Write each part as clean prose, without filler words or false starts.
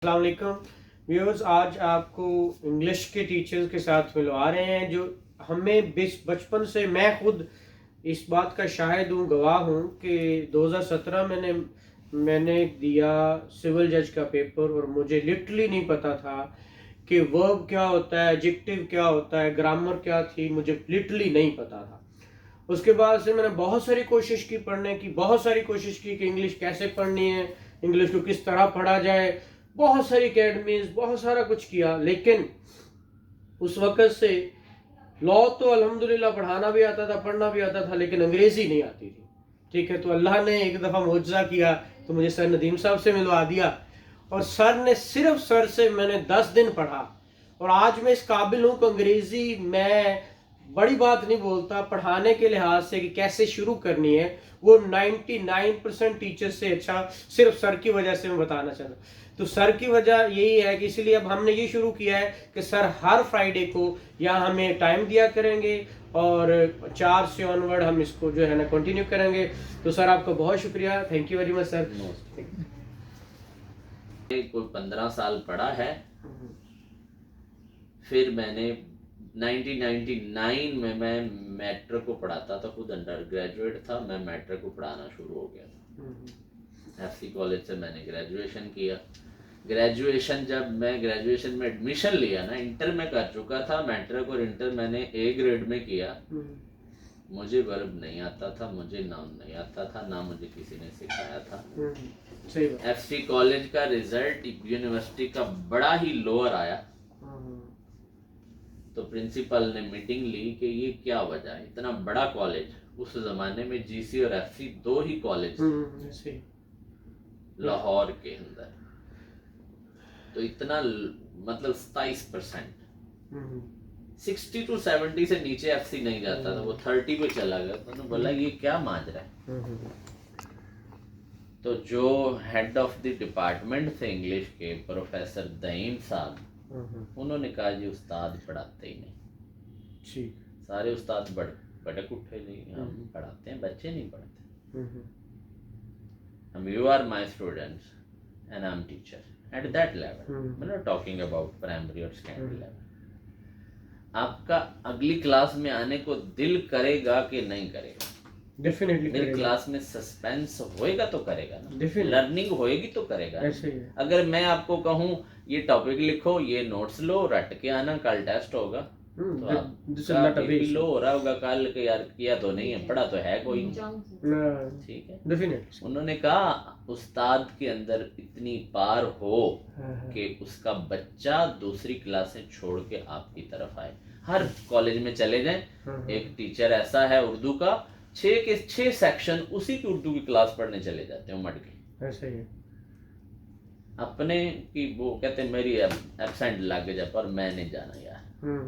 अस्सलाम वालेकुम व्यूअर्स। आज आपको इंग्लिश के टीचर्स के साथ मिलवा रहे हैं जो हमें बचपन से, मैं खुद इस बात का शाहिद हूँ, गवाह हूँ कि 2017 मैंने दिया सिविल जज का पेपर और मुझे लिटरली नहीं पता था कि वर्ब क्या होता है, एडजेक्टिव क्या होता है, ग्रामर क्या थी, मुझे लिटरली नहीं पता था। उसके बाद से मैंने बहुत सारी कोशिश की पढ़ने की, बहुत सारी कोशिश की कि इंग्लिश कैसे पढ़नी है, इंग्लिश को किस तरह पढ़ा जाए, बहुत सारी अकेडमीज, बहुत सारा कुछ किया। लेकिन उस वक़्त से लॉ तो अल्हम्दुलिल्लाह पढ़ाना भी आता था, पढ़ना भी आता था, लेकिन अंग्रेज़ी नहीं आती थी। ठीक है, तो अल्लाह ने एक दफ़ा मुआजिज़ा किया तो मुझे सर नदीम साहब से मिलवा दिया और सर से मैंने 10 दिन पढ़ा और आज मैं इस काबिल हूँ कि अंग्रेज़ी मैं बड़ी बात नहीं बोलता, पढ़ाने के लिहाज से कि कैसे शुरू करनी है वो 99% टीचर से अच्छा सिर्फ सर की वजह से मैं बताना चाहता। तो सर की वजह यही है कि इसलिए अब हमने ये शुरू किया है कि सर हर फ्राइडे को यहाँ हमें टाइम दिया करेंगे और 4 से ऑनवर्ड हम इसको जो है ना कंटिन्यू करेंगे। तो सर आपका बहुत शुक्रिया, thank you very much sir. कोई 15 साल पढ़ा है। फिर मैंने 1999 में मैं मैट्रिक को पढ़ाता था, खुद अंडर ग्रेजुएट था, मैं मैट्रिक को पढ़ाना शुरू हो गया था। एफसी कॉलेज से मैंने ग्रेजुएशन किया। जब मैं ग्रेजुएशन में एडमिशन लिया ना, इंटर में कर चुका था, मैट्रिक और इंटर मैंने ए ग्रेड में किया। मुझे वर्ब नहीं आता था, मुझे नाउन नहीं आता था, ना मुझे किसी ने सिखाया था। एफसी कॉलेज का रिजल्ट यूनिवर्सिटी का बड़ा ही लोअर आया तो प्रिंसिपल ने मीटिंग ली कि ये क्या वजह है, इतना बड़ा कॉलेज, उस जमाने में जीसी और एफसी दो ही कॉलेज थे लाहौर के अंदर, तो इतना मतलब 27%, 60 to 70 से नीचे एफसी नहीं जाता था, वो 30 पे चला गया। तो उन्होंने बोला ये क्या माजरा है। तो जो हेड ऑफ द डिपार्टमेंट थे इंग्लिश के, प्रोफेसर दईम साहब, उन्होंने कहा जी उस्ताद पढ़ाते ही नहीं। सारे उस्ताद भटक उठे जी, हम पढ़ाते हैं, बच्चे नहीं पढ़ते। हम you are my students and I am teacher at that level, मतलब टॉकिंग अबाउट प्राइमरी और सेकेंडरी लेवल। आपका अगली क्लास में आने को दिल करेगा कि नहीं करेगा? डेफिनेटली मेरी क्लास में सस्पेंस होएगा तो करेगा ना, लर्निंग होएगी तो करेगा। अगर मैं आपको कहूँ ये टॉपिक लिखो, ये नोट्स लो, रट के आना, कल टेस्ट होगा, तो आपका बीपी लो हो रहा होगा कल के, यार किया तो नहीं है, पढ़ा तो है कोई। ठीक है, डेफिनेटली उन्होंने कहा उस्ताद के अंदर इतनी पार हो कि उसका बच्चा दूसरी क्लासें छोड़ के आपकी तरफ आए। हर कॉलेज में चले जाएं, एक टीचर ऐसा है उर्दू का, 6 के 6 सेक्शन उसी की उर्दू की क्लास पढ़ने चले जाते हैं मट के। ऐसा ही अपने की वो कहते हैं मेरी एब्सेंट लग जा, पर मैं नहीं जाना यार,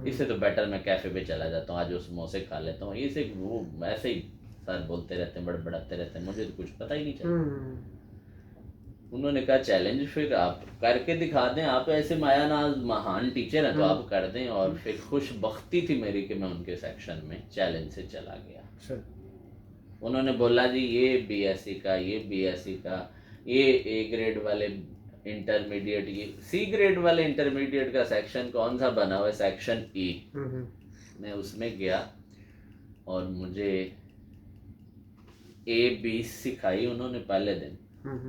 इससे तो बेटर मैं कैफे पे चला जाता हूँ, आज उस समोसे खा लेता हूँ। इसे वो ऐसे ही सर बोलते रहते हैं, बड़बड़ाते रहते हैं, मुझे तो कुछ पता ही नहीं चलता। उन्होंने कहा चैलेंज फिर आप करके दिखा दें, आप ऐसे मायानाज महान टीचर हैं तो आप कर दें। और फिर खुशबख्ती थी मेरी कि मैं उनके सेक्शन में चैलेंज से चला गया। उन्होंने बोला जी ये बीएससी का, ये बीएससी का, ये ए ग्रेड वाले इंटरमीडिएट, ये सी ग्रेड वाले इंटरमीडिएट का सेक्शन कौन सा बना हुआ है, सेक्शन ई। मैं उसमें गया और मुझे ए बी सिखाई उन्होंने पहले दिन,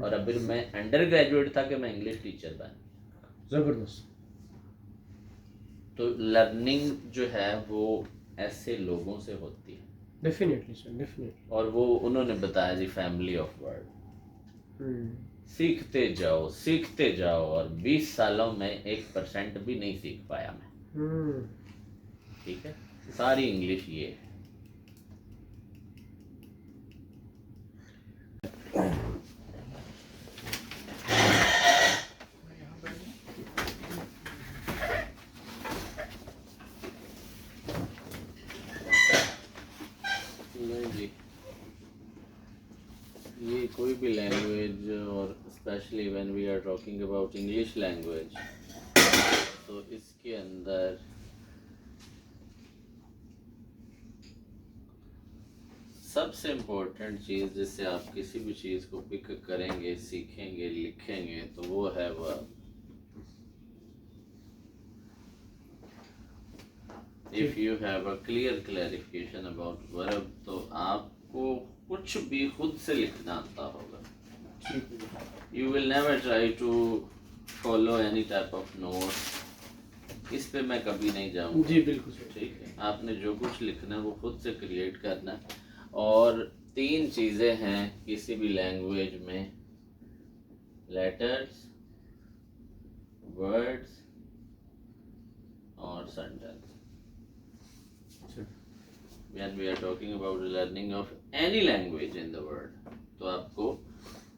और अभी मैं अंडर ग्रेजुएट था कि मैं इंग्लिश टीचर बना। जबरदस्त। तो लर्निंग जो है वो ऐसे लोगों से होती है। Definitely sir, definitely. और वो उन्होंने बताया जी फैमिली ऑफ वर्ड, सीखते जाओ और 20 सालों में 1% भी नहीं सीख पाया मैं। ठीक है, सारी इंग्लिश ये है। ये कोई भी लैंग्वेज, और specially when we are talking about English language, तो इसके अंदर सबसे इम्पोर्टेंट चीज़ जिससे आप किसी भी चीज़ को पिक करेंगे, सीखेंगे, लिखेंगे, तो वो है verb. If you have a clear clarification about verb तो आपको कुछ भी खुद से लिखना आता होगा. ठीक है. You will never try to follow any type of notes. इस पे मैं कभी नहीं जाऊंगा. जी बिल्कुल सही. ठीक है, आपने जो कुछ लिखना है वो खुद से क्रिएट करना है. और 3 चीज़ें हैं किसी भी लैंग्वेज में: लेटर्स, वर्ड्स और sentence. When we are talking about learning of any language in the world, तो आपको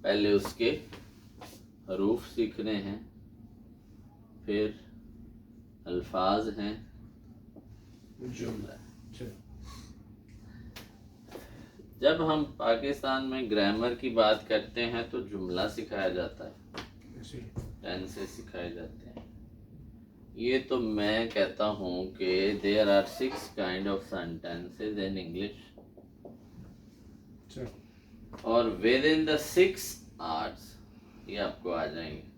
पहले उसके हरूफ सीखने हैं, फिर अल्फाज हैं, जुमला. जब हम पाकिस्तान में ग्रामर की बात करते हैं तो जुमला सिखाया जाता है, टेंसेस सिखाए जाते हैं. ये तो मैं कहता हूँ कि there are 6 kind of sentences in English, और विद इन द 6 आर्ट्स ये आपको आ जाएंगे.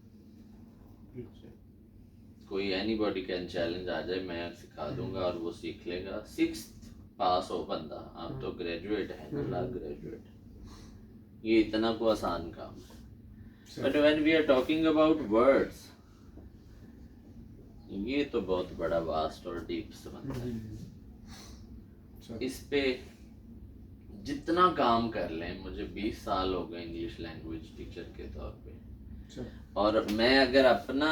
कोई एनीबॉडी कैन चैलेंज आ जाए, मैं सिखा दूंगा और वो सीख लेगा. 6th पास हो बंदा. आप तो ग्रेजुएट है ना, ला ग्रेजुएट. ये इतना को आसान काम है. But when we are talking about words, ये तो बहुत बड़ा वास्ट और डीप समझ है. इस पे जितना काम कर लें, मुझे 20 साल हो गए इंग्लिश लैंग्वेज टीचर के तौर पे, और मैं अगर अपना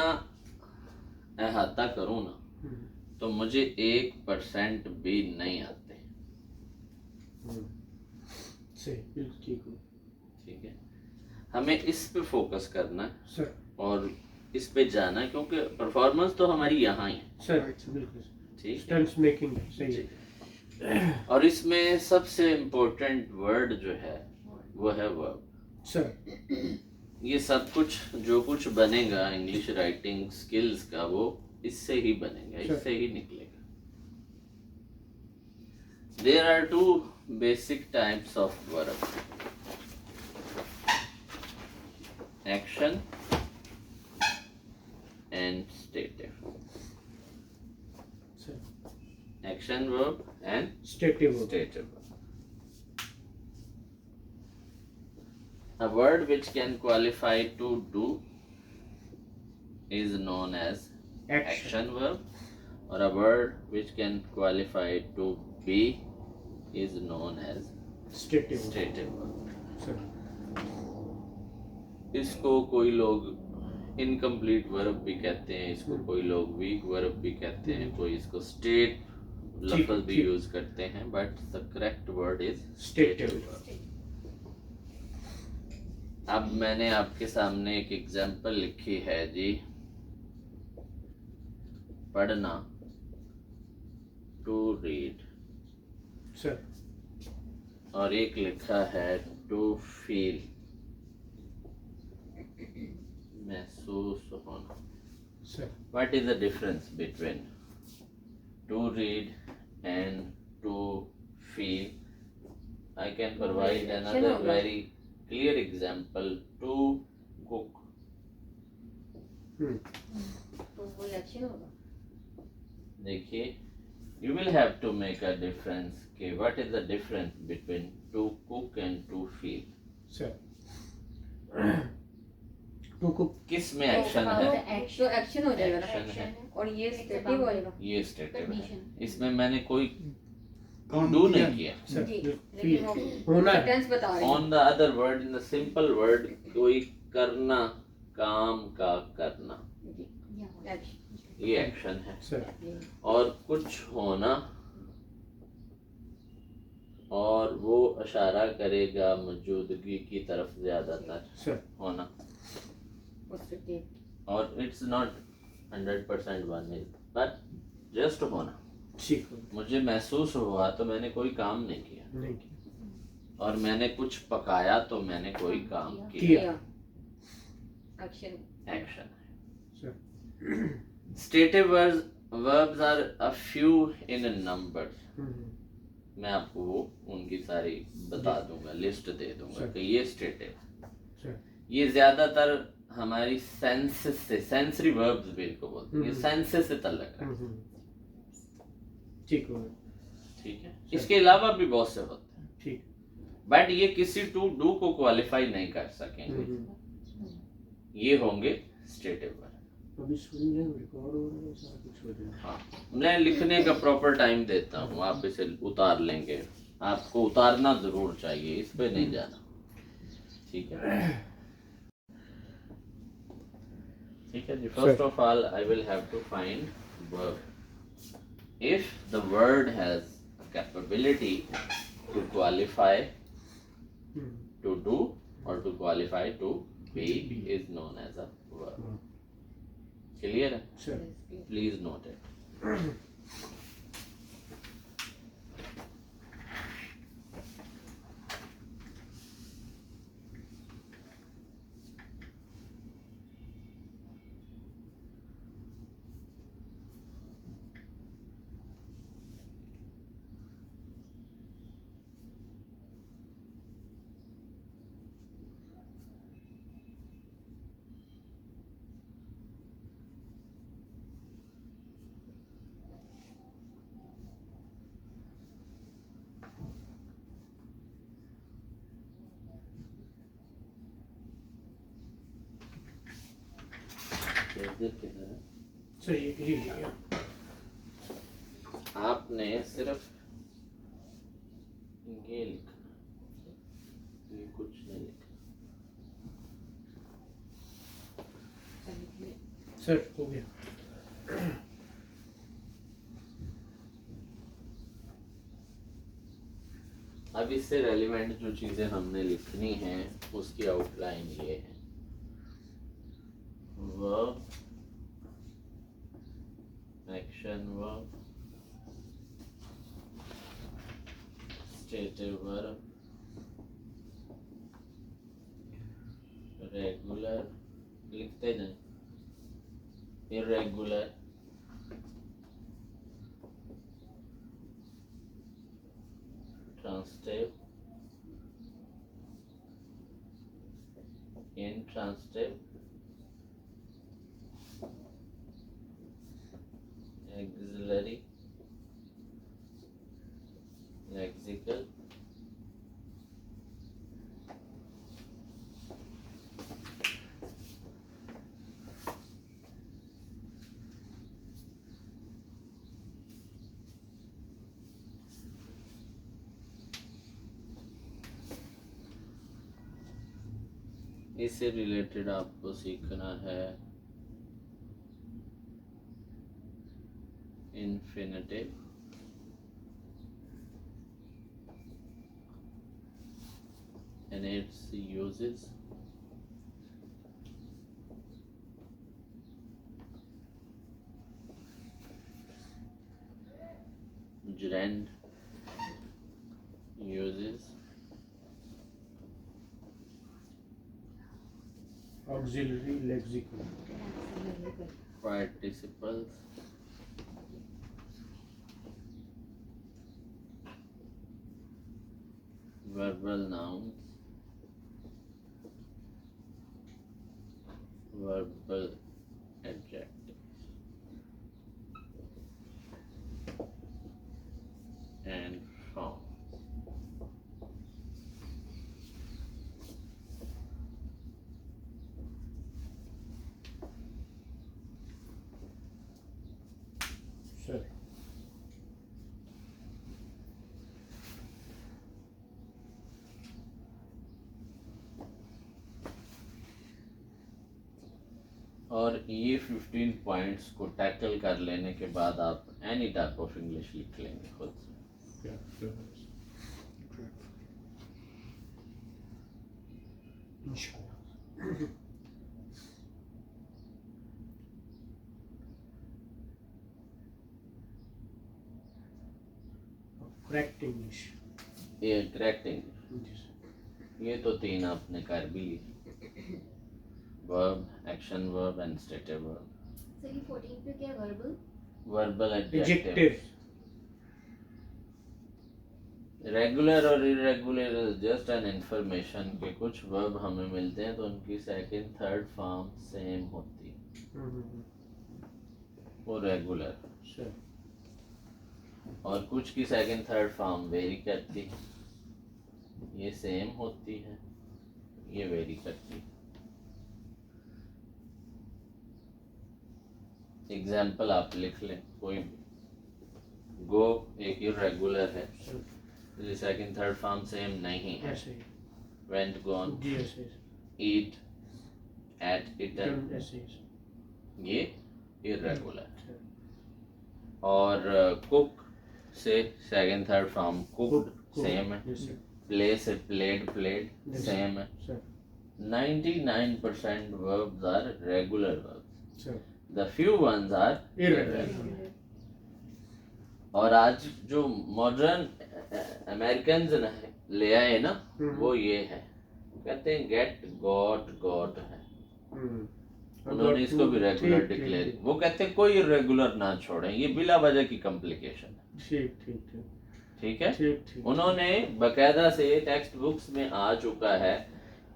अहाता करूँ ना तो मुझे 1% भी नहीं आते. ठीक है, हमें इस पे फोकस करना है और इस पे जाना है, क्योंकि परफॉर्मेंस तो हमारी यहाँ ही है. सर बिल्कुल ठीक स्टंट्स मेकिंग सही है. और इसमें सबसे इम्पोर्टेंट वर्ड जो है वो है वर्ब. सर ये सब कुछ जो कुछ बनेगा इंग्लिश राइटिंग स्किल्स का, वो इससे ही बनेगा, इससे ही निकलेगा. There are 2 basic types of verb: action and stative. Action verb and stative stative verb. A word which can qualify to do is known as action verb, or a word which can qualify to be is known as stative verb. Sir इसको कोई लोग incomplete verb भी कहते हैं, इसको कोई लोग week verb भी कहते हैं, कोई इसको स्टेट लफ्ज़ भी यूज करते हैं, but the correct word is stative verb. अब मैंने आपके सामने एक एग्जांपल लिखी है जी, पढ़ना, टू रीड, सर, और एक लिखा है टू फील, महसूस होना. Sir What is the difference between to read and to feel? I can provide another very clear example: to cook. तो वो एक्शन होगा. देखिए, you will have to make a difference कि what is the difference between to cook and to feel. Sir to cook किस में action है? तो action हो जाएगा ना, Action है. और ये स्टेटिव होएगा. ये स्टेटिव है. Condition. इसमें मैंने कोई डू नहीं किया. सर जी, फील लेकिन वो होना है. सेंटेंस बता रहे On the other word, in the simple word, कोई करना, काम का करना, हैं. एक्शन. ये एक्शन है. सर और कुछ होना, और वो इशारा करेगा मौजूदगी की तरफ ज्यादातर सर होना, पॉजिटिव. और it's not 100% one is, but just होना. ठीक हो मुझे महसूस हुआ तो मैंने कोई काम नहीं किया, नहीं किया. और मैंने कुछ पकाया तो मैंने कोई काम किया. किया. Action. Action. Sir Stative verbs are a few in numbers. मैं आपको वो उनकी सारी बता दूंगा, लिस्ट दे दूंगा सर. कि ये स्टेटिव, सर ये ज्यादातर हमारी सेंसेस से, सेंसरी वर्ब्स भी इनको बोलते हैं, ये सेंसेस से ताल्लुक है. ठीक हो गया, ठीक है। सर। इसके अलावा भी बहुत से होते हैं, ठीक। बट ये किसी टू डू को क्वालिफाई नहीं कर सकेंगे, ये होंगे स्टेटिव वर्ब। अभी सुन लें, रिकॉर्ड हो रहा है, सारा कुछ हो जाए। हाँ, मैं लिखने का प्रॉपर टाइम देता हूँ, आप इसे उतार लेंगे, आपको उतारना जरूर चाहिए, इस पे नहीं जाना, ठीक है। ठीक है जी। First of all I will have to find verb. If the word has capability to qualify to do और to qualify to be is known as a verb. Clear है? Sir, please note it. Sir ये लिया। आपने सिर्फ ये लिखना, ये कुछ नहीं लिखना। सर हो गया। अब इससे रेलिवेंट जो चीजें हमने लिखनी है उसकी आउटलाइन ये है। Verb, action verb, stative verb, regular, लिखते जाएं, irregular, transitive, intransitive, axillary, lexical, इससे रिलेटेड आपको सीखना है infinitive, and its uses, gerund uses, auxiliary lexical, participles, verbal nouns, verbal adjectives, and forms. Sir और ये 15 पॉइंट्स को टैकल कर लेने के बाद आप एनी टाइप ऑफ इंग्लिश लिख लेंगे खुद से। इंशाल्लाह। Correct English. ये करेक्ट इंग्लिश, ये तो 3 आपने कर भी ली, verb, action verb and stative verb. Sir ये 14 पे क्या verbal? Verbal adjective. Adjective, regular और इरेगुलर जस्ट एन इंफॉर्मेशन के कुछ वर्ब हमें मिलते हैं तो उनकी सेकंड थर्ड फॉर्म सेम होती है, वो रेगुलर। सर और कुछ की सेकंड थर्ड फॉर्म वेरी करती है, ये सेम होती है, ये वेरी करती है। एग्जाम्पल आप लिख लें कोई भी। गो एक इरेगुलर है, सेकंड थर्ड फॉर्म सेम नहीं है। ऐसे ही वेंट गॉन, जी ऐसे ईट, एट इटन, ऐसे ही ये इरेगुलर। और कुक से second third form cook same है। प्ले से प्लेड प्लेड सेम है। 99% verbs are regular verbs. The few ones are irregular. और आज जो मॉडर्न अमेरिकन ले आए ना, वो ये है, कहते हैं गेट गॉट गॉट है, उन्होंने इसको भी रेगुलर डिक्लेयर। वो कहते हैं कोई इरेगुलर ना छोड़ें, ये बिला वजह की कॉम्प्लिकेशन है। ठीक ठीक ठीक ठीक है। ठीक। उन्होंने बकायदा से टेक्स्ट बुक्स में आ चुका है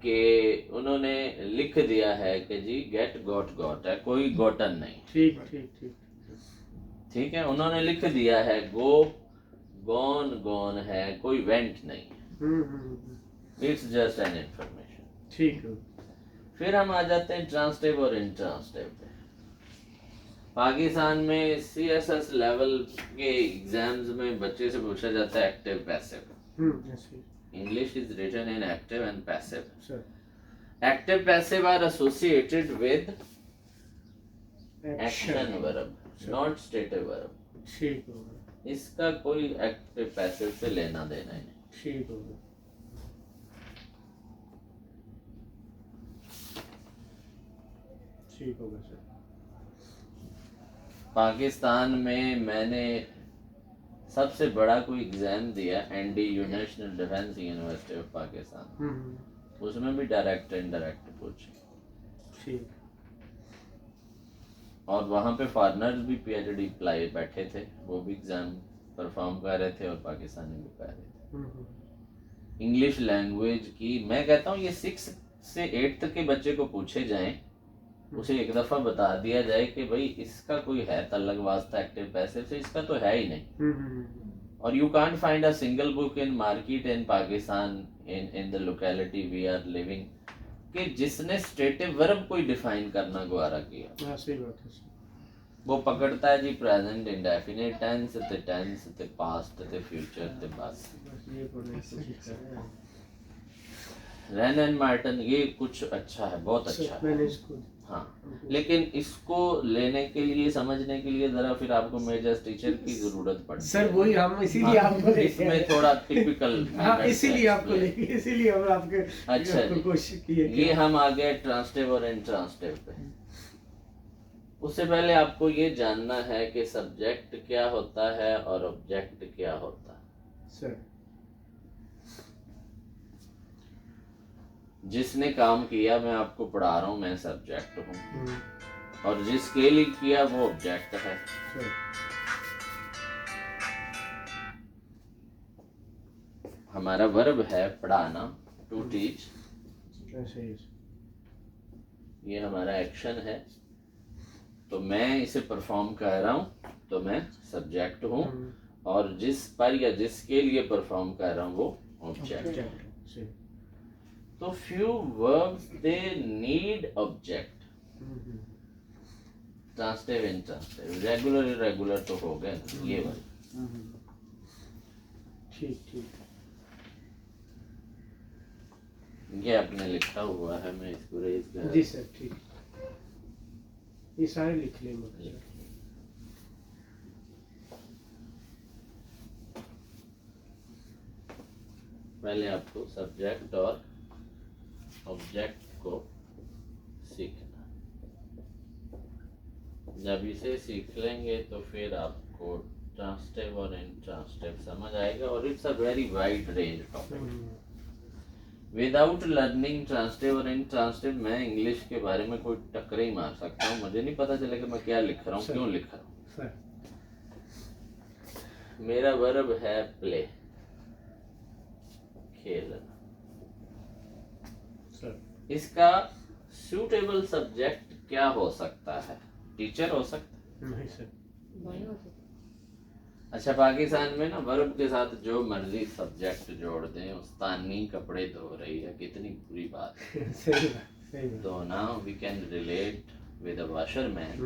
कि उन्होंने लिख दिया है कि जी गेट गॉट गॉट है, कोई गॉटन नहीं। ठीक ठीक ठीक ठीक है। उन्होंने लिख दिया है गो गॉन गॉन है, कोई वेंट नहीं। It's just an information. ठीक है। फिर हम आ जाते हैं ट्रांसटिव और इंट्रांसटिव पे। पाकिस्तान में CSS लेवल के एग्जाम्स में बच्चे से पूछा जाता है active passive. English is written in active and passive. Active passive are associated with action verb, not stative verb. ठीक होगा। इसका कोई एक्टिव पैसिव से लेना देना ही नहीं। ठीक होगा। ठीक होगा सर। पाकिस्तान में मैंने सबसे बड़ा कोई एग्जाम दिया NDU, national defence university of Pakistan. उसमें भी डायरेक्ट इनडायरेक्ट पूछे। ठीक। और वहाँ पे फॉरेनर्स भी PhD अप्लाई बैठे थे, वो भी एग्जाम परफॉर्म कर रहे थे और पाकिस्तानी भी कर रहे थे। इंग्लिश लैंग्वेज की मैं कहता हूँ ये 6 से 8 तक के बच्चे को पूछे जाएं, उसे एक दफा बता दिया जाए कि भाई इसका कोई है तल्लक वास्ता एक्टिव पैसिव से, इसका तो है ही नहीं। और you can't find a single book in market in Pakistan in the locality we are living कि जिसने स्टेटिव वर्ब कोई डिफाइन करना गवारा किया। सही बात है। वो पकड़ता है जी प्रेजेंट इंडेफिनिट टेंस ते पास्ट ते फ्यूचर ते बस ये पढ़ने की कोशिश कर रहे हैं। रैन एंड मार्टिन ये कुछ अच्छा है, बहुत अच्छा है। मैंने इसको हाँ, लेकिन इसको लेने के लिए समझने के लिए जरा फिर आपको मेजर टीचर की जरूरत पड़ती है। सर वही हम इसीलिए आपको इसमें थोड़ा टिपिकल हाँ, इसीलिए आपको लेके इसीलिए हम आपके अच्छा कोशिश की है। ये हम आ गए ट्रांसटिव और इंट्रांसटिव पे। उससे पहले आपको ये जानना है कि सब्जेक्ट क्या होता है और ऑब्जेक्ट क्या होता है। सर जिसने काम किया मैं आपको पढ़ा रहा हूँ, मैं सब्जेक्ट हूँ, और जिसके लिए किया वो ऑब्जेक्ट है। हमारा वर्ब है पढ़ाना, टू टीच। ये हमारा एक्शन है, तो मैं इसे परफॉर्म कर रहा हूँ तो मैं सब्जेक्ट हूँ, और जिस पर या जिसके लिए परफॉर्म कर रहा हूँ वो ऑब्जेक्ट। तो few verbs they need object. Transitive, intransitive, regular, irregular तो हो गए ये वाले। ठीक ठीक। ये आपने लिखा हुआ है, मैं इसको रेज कर। जी सर ठीक। ये सारे लिख लेंगे। पहले आपको सब्जेक्ट और ऑब्जेक्ट को सीखना। जब इसे सीख लेंगे तो फिर आपको ट्रांसटिव और इंट्रांसटिव समझ आएगा, और it's a very wide range topic. Without learning transitive और इंट्रांसटिव मैं इंग्लिश के बारे में कोई टक्कर ही मार सकता हूँ, मुझे नहीं पता चलेगा मैं क्या लिख रहा हूँ, क्यों लिख रहा हूँ। मेरा वर्ब है प्ले, खेलना। इसका सूटेबल सब्जेक्ट क्या हो सकता है? टीचर हो सकता है? नहीं सर। अच्छा, पाकिस्तान में ना वर्ब के साथ जो मर्जी सब्जेक्ट जोड़ दें, उस्तानी कपड़े धो रही है, कितनी बुरी बात है। सही बात। तो now we can relate with a washerman,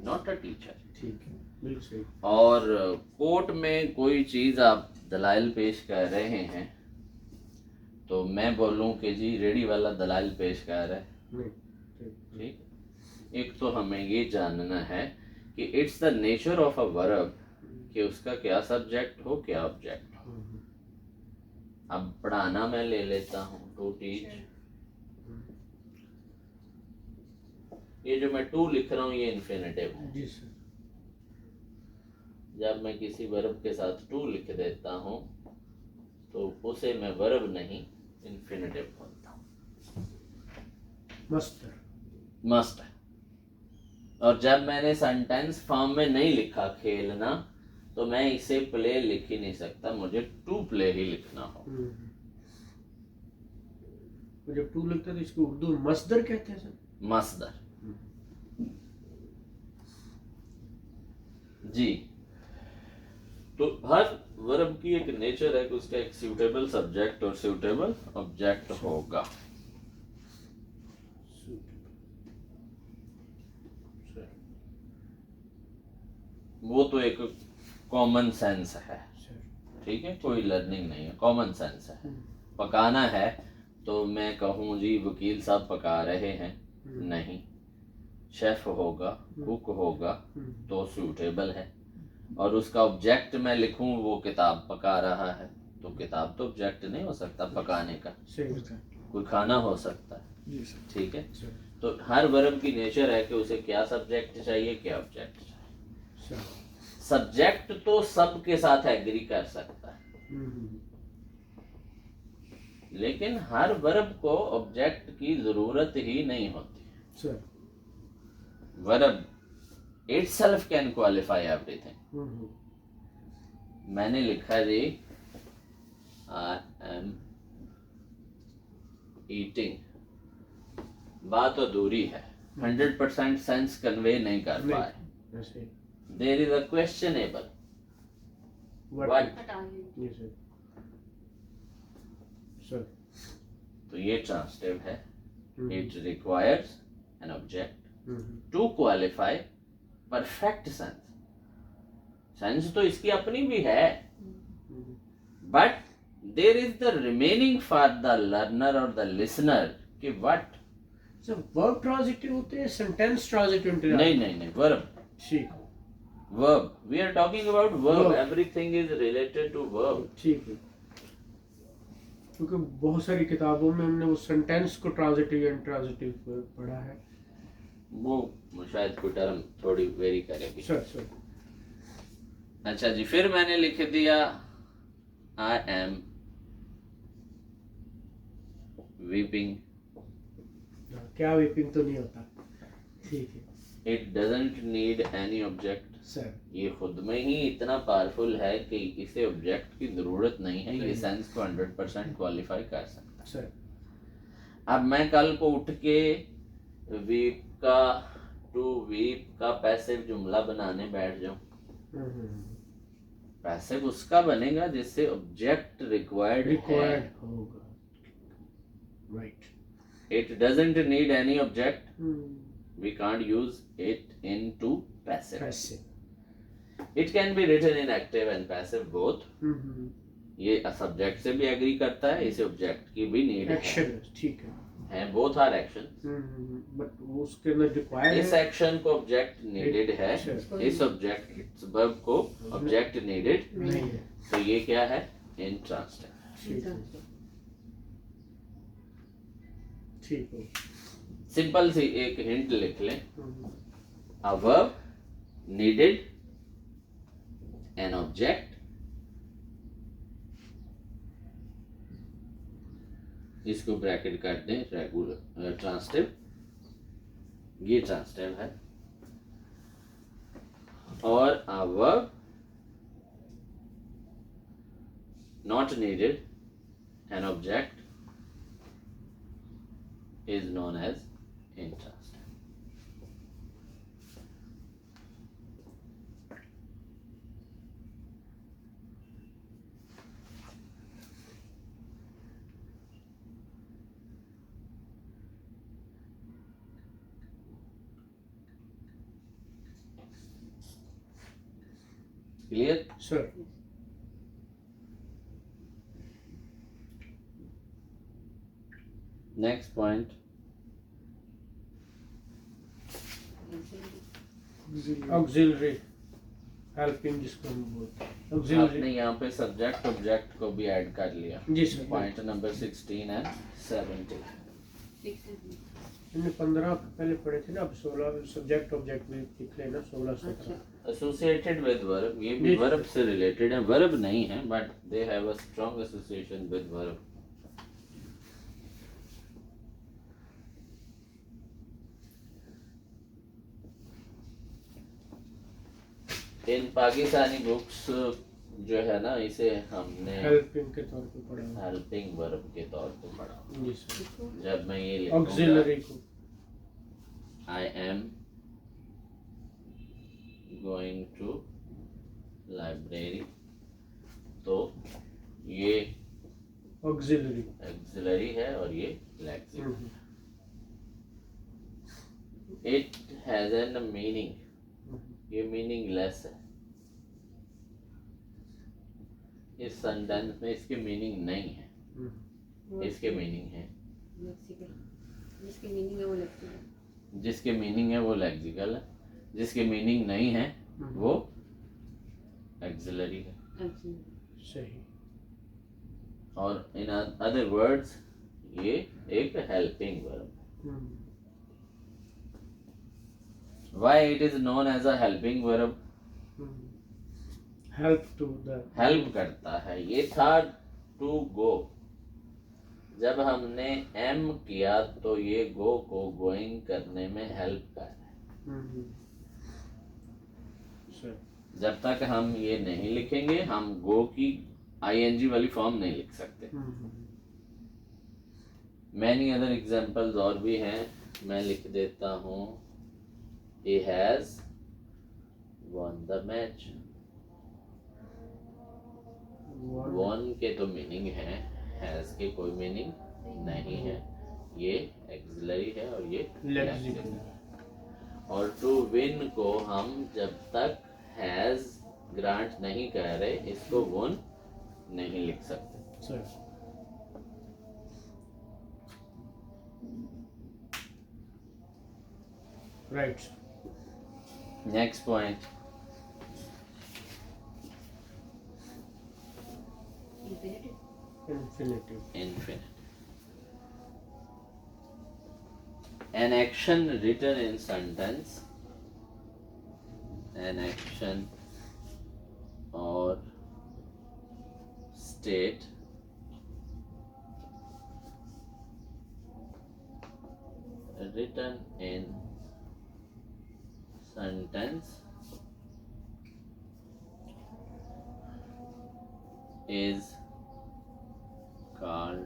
not a teacher. ठीक है, बिल्कुल सही। और कोर्ट में कोई चीज़ आप दलाइल पेश कर रहे हैं, तो मैं बोलूं कि जी रेडी वाला दलाइल पेश कर रहा है, नहीं, ठीक। एक तो हमें ये जानना है कि it's the nature of a verb, कि उसका क्या सब्जेक्ट हो क्या ऑब्जेक्ट हो। अब पढ़ाना मैं ले लेता हूँ, टू टीच। ये जो मैं टू लिख रहा हूँ ये इन्फिनेटिव है। जी सर। जब मैं किसी वर्ब के साथ टू लिख देता हूँ तो उसे मैं वर्ब नहीं इन्फिनेटिव बोलता हूँ। मस्ट है। और जब मैंने सेंटेंस फॉर्म में नहीं लिखा खेलना, तो मैं इसे प्ले लिख ही नहीं सकता, मुझे टू प्ले ही लिखना हो। जब टू लिखते तो इसको उर्दू में मस्दर कहते हैं सर। मस्दर, जी। तो हर वर्ब की एक नेचर है कि उसका एक सूटेबल सब्जेक्ट और सूटेबल ऑब्जेक्ट होगा। वो तो एक कॉमन सेंस है, ठीक है, कोई लर्निंग नहीं है, कॉमन सेंस है। पकाना है तो मैं कहूँ जी वकील साहब पका रहे हैं, नहीं, शेफ होगा, कुक होगा, तो सूटेबल है। और उसका ऑब्जेक्ट मैं लिखूं वो किताब पका रहा है, तो किताब तो ऑब्जेक्ट नहीं हो सकता पकाने का, कोई खाना हो सकता है, ठीक है। तो हर वर्ब की नेचर है कि उसे क्या सब्जेक्ट चाहिए क्या ऑब्जेक्ट चाहिए। सब्जेक्ट तो सबके साथ एग्री कर सकता है, लेकिन हर वर्ब को ऑब्जेक्ट की जरूरत ही नहीं होती। Verb itself can qualify everything। मैंने लिखा जी I am eating, बात अधूरी है, 100% सेंस कन्वे नहीं कर पाए। There is a questionable what। तो ये ट्रांसटिव है। It requires an object to qualify perfect sense। Sense तो इसकी अपनी भी है, but there is the remaining for the learner और द लिसनर कि व्हाट। वर्ब ट्रांजिटिव होते हैं, सेंटेंस ट्रांजिटिव नहीं, वर्ब। ठीक, verb, we are talking about verb, everything is related to verb. ठीक है, क्योंकि बहुत सारी किताबों में हमने वो सेंटेंस को ट्रांजिटिव या इंट्रांजिटिव पढ़ा है, वो शायद कोई टर्म थोड़ी वेरी करेगी। सर। अच्छा जी, फिर मैंने लिख दिया आई एम वीपिंग। क्या वीपिंग तो नहीं होता, ठीक है। It doesn't need any object. Sir, ये खुद में ही इतना पावरफुल है कि इसे ऑब्जेक्ट की जरूरत नहीं है, ये सेंस को 100% क्वालिफाई कर सकता है। सर, अब मैं कल को उठ के वीप का टू वीप का पैसिव जुमला बनाने बैठ जाऊं, पैसिव उसका बनेगा जिससे ऑब्जेक्ट रिक्वायर्ड होगा, right. It doesn't need any object, we can't use it in to passive. It can be written in active and passive both. ये सब्जेक्ट से भी एग्री करता है, इसे ऑब्जेक्ट की भी नीड एक्शन, ठीक है, बोथ आर एक्शन, बट उसके अंदर रिक्वायर्ड इस एक्शन को ऑब्जेक्ट नीडेड है, इस ऑब्जेक्ट इस वर्ब को ऑब्जेक्ट नीडेड नहीं है, तो ये क्या है, इंट्रांजिटिव। ठीक है। सिंपल सी एक हिंट लिख लें, a verb needed an object, इसको ब्रैकेट कर दें, रेगुलर ट्रांसटिव, ये ट्रांसटिव है। और a verb not needed an object is known as intransitive। Clear? Sir. Next point. Auxiliary. Helping जिसको हम बोलते हैं. Auxiliary. आपने यहाँ पे सब्जेक्ट ऑब्जेक्ट को भी ऐड कर लिया. जी सर. Point number 16 and 17. हमने 15 पहले पढ़े थे ना, अब 16 सब्जेक्ट ऑब्जेक्ट में लिख लेना. 16-17. एसोसिएटेड विद वर्ब, ये भी वर्ब से रिलेटेड है. वर्ब नहीं है but they have a strong association with verb. In Pakistani books जो है ना, इसे हमने हेल्पिंग के तौर पे पढ़ा. हेल्पिंग वर्ब के तौर पे पढ़ा. जी सर. जब मैं ये लिखूंगा ऑक्सिलरी को I am going to library, तो ये ऑक्सिलरी. एक्सिलरी है और ये lexical. It has an meaning, ये मीनिंगलेस है. इस सेंटेंस में इसके मीनिंग नहीं है, इसके मीनिंग है. जिसकी मीनिंग है वो लेक्सिकल, जिसके मीनिंग है वो लेक्सिकल है, जिसके मीनिंग नहीं है वो एक्सिलरी है. सही. और इन अदर वर्ड्स ये एक helping verb. Why it is known as a helping verb? Help to the. Help करता है. ये था टू गो. जब हमने एम किया तो ये गो को गोइंग करने में हेल्प कर रहा है. सर. जब तक हम ये नहीं लिखेंगे हम गो की आईएनजी वाली फॉर्म नहीं लिख सकते. मैनी अदर एग्जांपल्स और भी हैं, मैं लिख देता हूँ. He has won the match. won के तो मीनिंग है, has के कोई मीनिंग नहीं है. ये एक्सिलरी है और ये लेक्सिकल है. और टू विन को हम जब तक हैज ग्रांट नहीं कह रहे इसको won नहीं लिख सकते. Sir. Right. Next point. Infinitive. Infinite. An action written in sentence, an action or state written in sentence is called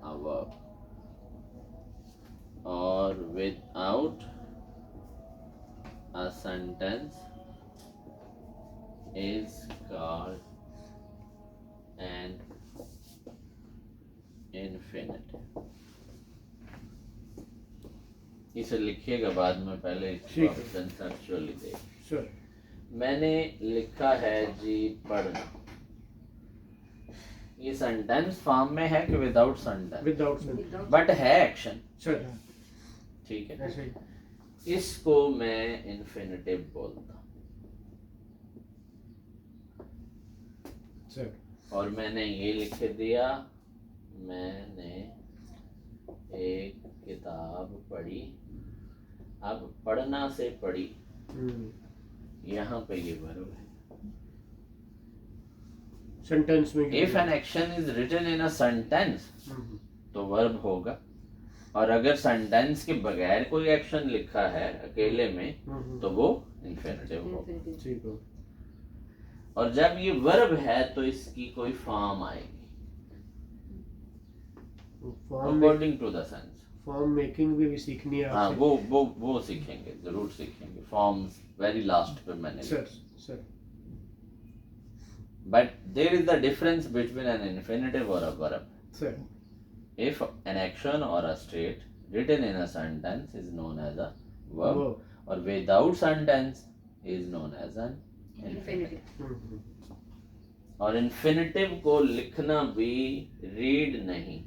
a verb, or without a sentence is called an infinite. इसे लिखिएगा बाद में, पहले ठीक है. कंसेप्चुअली देख. Sir. मैंने लिखा है जी पढ़ना. ये सेंटेंस फॉर्म में है कि विदाउट सेंटेंस? विदाउट. बट है एक्शन. सर. ठीक है. ऐसे ही. इसको मैं इन्फिनिटिव बोलता हूँ. सर. और मैंने ये लिख दिया, मैंने एक किताब पढ़ी. अब पढ़ना से पढ़ी, यहाँ पे ये वर्ब है. सेंटेंस में if an action is written in a sentence तो वर्ब होगा. और अगर सेंटेंस के बगैर कोई एक्शन लिखा है अकेले में तो वो इन्फिनिटिव होगा. ठीक हो. और जब ये वर्ब है तो इसकी कोई फॉर्म आएगी according to the sense. Form making भी सीखनी है हाँ, आपसे. वो सीखेंगे, जरूर सीखेंगे. फॉर्म्स वेरी लास्ट पे मैंने. Sir. Sir. But there is the difference between an infinitive और a verb. Sir. If an action or a state written in a sentence is known as a verb, or without sentence is known as an Infinitive. और infinitive को लिखना भी read नहीं,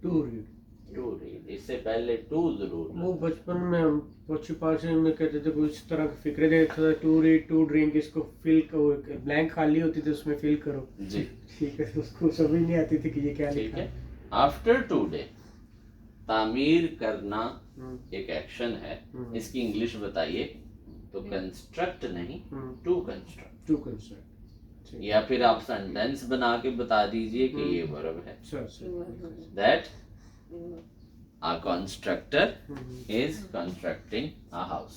to read. To read, इससे पहले to जरूर वो बचपन में हम पक्षी पालने में कहते थे, कुछ तरह की फिक्रे देता था, टू रीड टू ड्रिंक, इसको फिल करो, ब्लैंक खाली होती थी उसमें फिल करो। जी ठीक है, उसको समझ नहीं आती थी कि ये क्या ठीक लिखा है। आफ्टर टुडे, तामीर करना हम्म, एक एक्शन है, हम्म। इसकी इंग्लिश बताइए। तो कंस्ट्रक्ट नहीं, हम्म, टू कंस्ट्रक्ट, टू कंस्ट्रक्ट। या फिर आप सेंटेंस बना के बता दीजिए कि ये वर्ब है। That a constructor is constructing a house।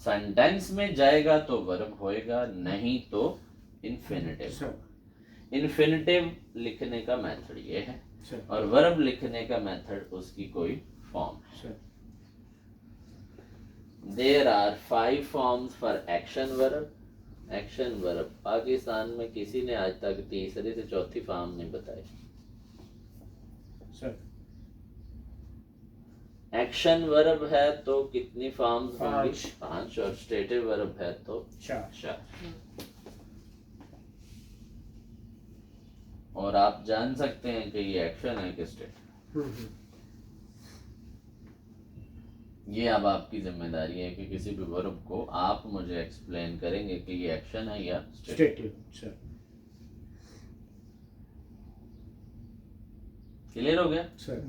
Sentence में जाएगा तो वर्ब होएगा, नहीं तो इन्फिनिटिव। इन्फिनिटिव लिखने का मेथड ये है, और वर्ब लिखने का मेथड उसकी कोई फॉर्म है। There are 5 forms for action verb. Action verb Pakistan में किसी ने आज तक तीसरे से चौथी फॉर्म नहीं बताई। एक्शन वर्ब है तो कितनी फॉर्म्स होंगी? 5। और स्टेटिव वर्ब है तो 4। और आप जान सकते हैं कि ये एक्शन है कि स्टेटिव। ये अब आपकी जिम्मेदारी है कि किसी भी वर्ब को आप मुझे एक्सप्लेन करेंगे कि ये एक्शन है या स्टेटिव। क्लियर हो गया सर?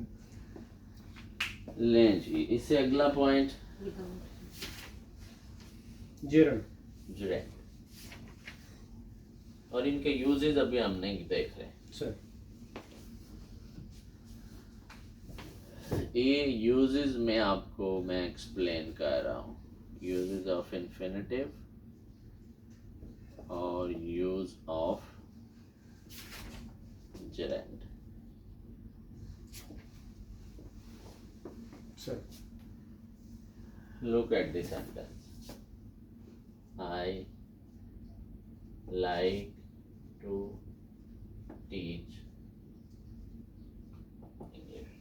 लें जी, इससे अगला पॉइंट जिरन। और इनके यूजेस अभी हम नहीं देख रहे सर। ये यूजेस में आपको मैं एक्सप्लेन कर रहा हूँ। यूजेस ऑफ इन्फिनिटिव और use of gerund. Sir. Look at the sentence. I like to teach English.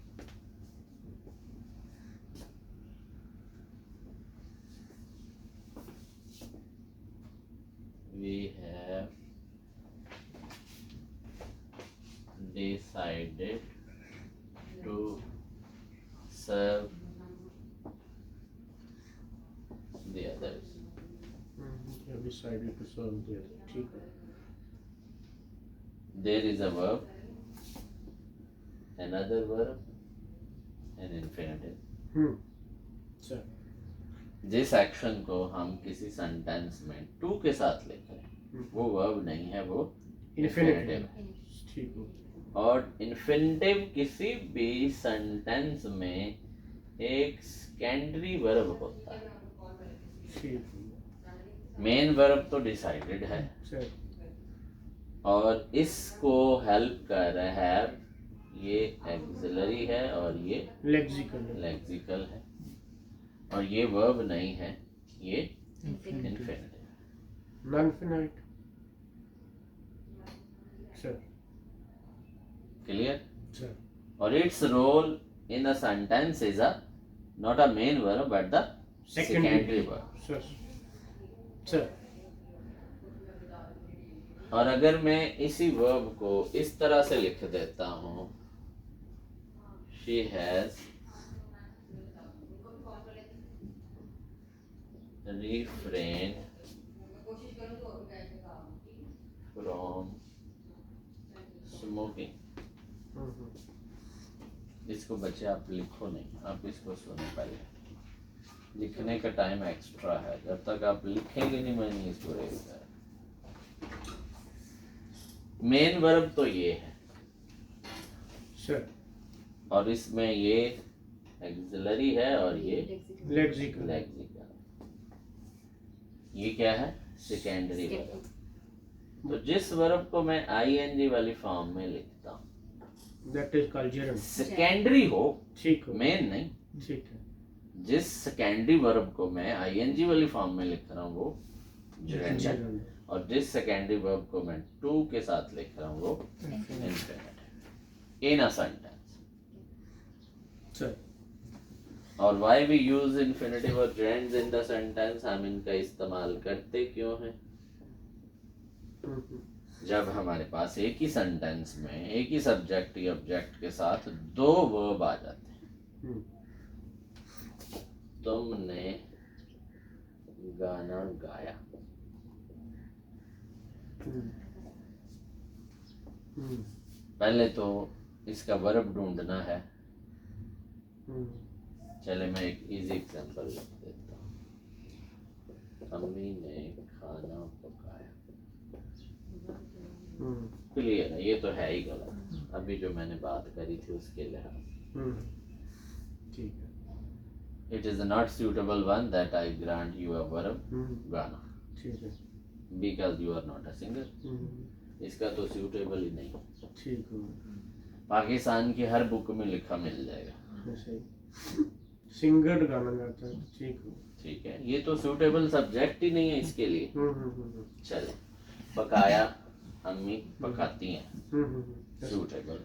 We have decided to serve the others. Have decided to serve the other. ठीक है। There is a verb, another verb, an infinitive. Sir. जिस action को हम किसी sentence में to के साथ लिख रहे हैं वो वर्ब नहीं है, वो इन्फिनिटिव है। ठीक है। और इन्फिनिटिव किसी भी सेंटेंस में एक सेकेंडरी वर्ब होता है। ठीक। मेन वर्ब तो डिसाइडेड है सर। और इसको हेल्प कर रहा है, ये एक्सिलरी है और ये लेक्सिकल है, और ये वर्ब नहीं है, ये infinitive. Non finite. Sir. Clear? Sir. और its role in a sentence is not a main verb but the secondary verb. Sir. Sir. और अगर मैं इसी वर्ब को इस तरह से लिख देता हूँ, she has refrained from smoking। इसको बच्चे आप लिखो नहीं, आप इसको सुनो पहले। लिखने का टाइम एक्स्ट्रा है, जब तक आप लिखेंगे नहीं मैं नहीं इसको रेज कर। मेन वर्ब तो ये है सर, और इसमें ये एक्सिलरी है और ये लेक्सिकल। ये क्या है? Secondary verb. तो जिस वर्ब को मैं आईएनजी वाली फॉर्म में लिखता हूँ that is called germ. Secondary हो, ठीक हो, मेन नहीं। ठीक है। जिस सेकेंडरी वर्ब को मैं आईएनजी वाली फॉर्म में लिख रहा हूँ वो gerund है, और जिस सेकेंडरी वर्ब को मैं टू के साथ लिख रहा हूँ वो infinitive in a sentence. Sir. और why we use infinitive और gerunds in the sentence, हम इनका इस्तेमाल करते क्यों हैं? जब हमारे पास एक ही सेंटेंस में एक ही सब्जेक्ट या ऑब्जेक्ट के साथ दो वर्ब आ जाते हैं। तुमने गाना गाया, पहले तो इसका वर्ब ढूंढना है। चले मैं एक इजी एग्जांपल लिख देता हूँ। अम्मी ने खाना पकाया। क्लियर है, ये तो है ही गलत। अभी जो मैंने बात करी थी उसके लिहाज ठीक है। It is not suitable one that I grant you a verb गाना, ठीक है, because you are not a singer। इसका तो suitable ही नहीं। ठीक है, पाकिस्तान की हर बुक में लिखा मिल जाएगा। सिंगर गाना गाता है, ठीक है, ठीक है, ये तो suitable सब्जेक्ट ही नहीं है इसके लिए। चले, पकाया, अम्मी पकाती हैं, suitable।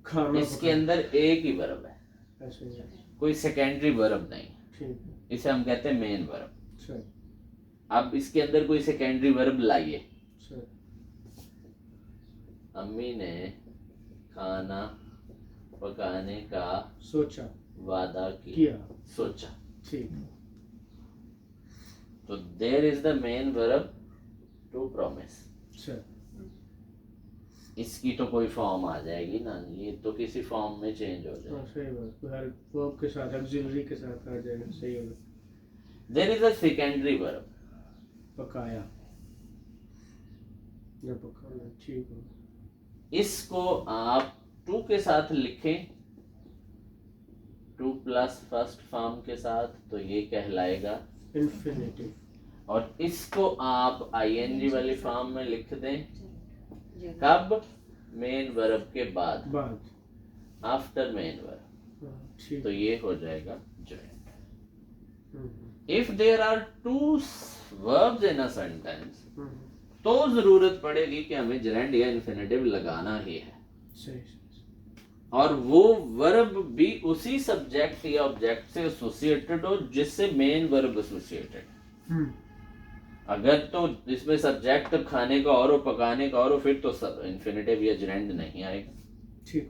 खाना इसके अंदर एक ही वर्ब है, ऐसे ही है, कोई सेकेंडरी वर्ब नहीं। ठीक है, इसे हम कहते हैं मेन वर्ब। सर, अब इसके अंदर कोई सेकेंडरी वर्ब लाइए। सर, अम्मी ने खाना पकाने का सोचा, वादा किया, सोचा। ठीक, तो there is the main verb to promise. Sir, इसकी तो कोई फॉर्म आ जाएगी ना, ये तो किसी फॉर्म में चेंज हो जाएगा। सही बात, हर वर्ब के साथ ऑक्सिलरी के साथ आ जाएगा, सही होगा। There is a secondary verb, पकाया या पकाना, ठीक है, इसको आप टू के साथ लिखें, टू प्लस फर्स्ट फॉर्म के साथ, तो ये कहलाएगा इन्फिनिटिव। और इसको आप आईएनजी वाली फॉर्म में लिख दें, कब? मेन वर्ब के बाद, आफ्टर मेन वर्ब, ठीक, तो ये हो जाएगा gerund। If there are two verbs in a sentence, तो जरूरत पड़ेगी कि हमें gerund या इन्फिनेटिव लगाना ही है, सही, और वो वर्ब भी उसी सब्जेक्ट या ऑब्जेक्ट से एसोसिएटेड हो जिससे मेन वर्ब एसोसिएटेड। अगर तो इसमें सब्जेक्ट खाने का और पकाने का और, फिर तो सब इन्फिनेटिव या gerund नहीं आएगा। ठीक,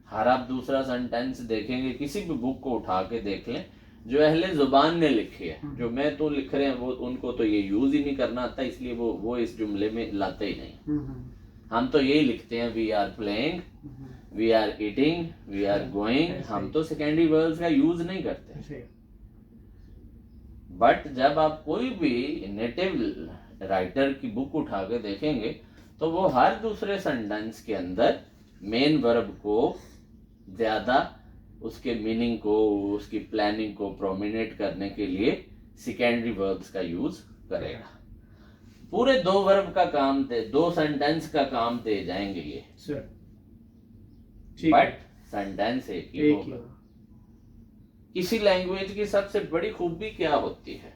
हर आप दूसरा सेंटेंस देखेंगे, किसी भी बुक को उठा के देख लें जो अहले जुबान ने लिखी है, जो मैं तो लिख रहे हैं वो, उनको तो ये यूज ही नहीं करना आता, इसलिए वो इस जुमले में लाते ही नहीं। हम तो यही लिखते हैं, we are playing, we are eating, we are going. हम तो सेकेंडरी वर्ब्स का यूज नहीं करते। बट जब आप कोई भी नेटिव राइटर की बुक उठा के देखेंगे तो वो हर दूसरे सेंटेंस के अंदर मेन वर्ब को ज्यादा, उसके मीनिंग को, उसकी प्लानिंग को प्रोमिनेट करने के लिए सेकेंडरी वर्ब्स का यूज करेगा। पूरे दो वर्ब का काम दे, दो सेंटेंस का काम दे जाएंगे ये, बट सेंटेंस एक ही होगा। किसी लैंग्वेज की सबसे बड़ी खूबी क्या होती है,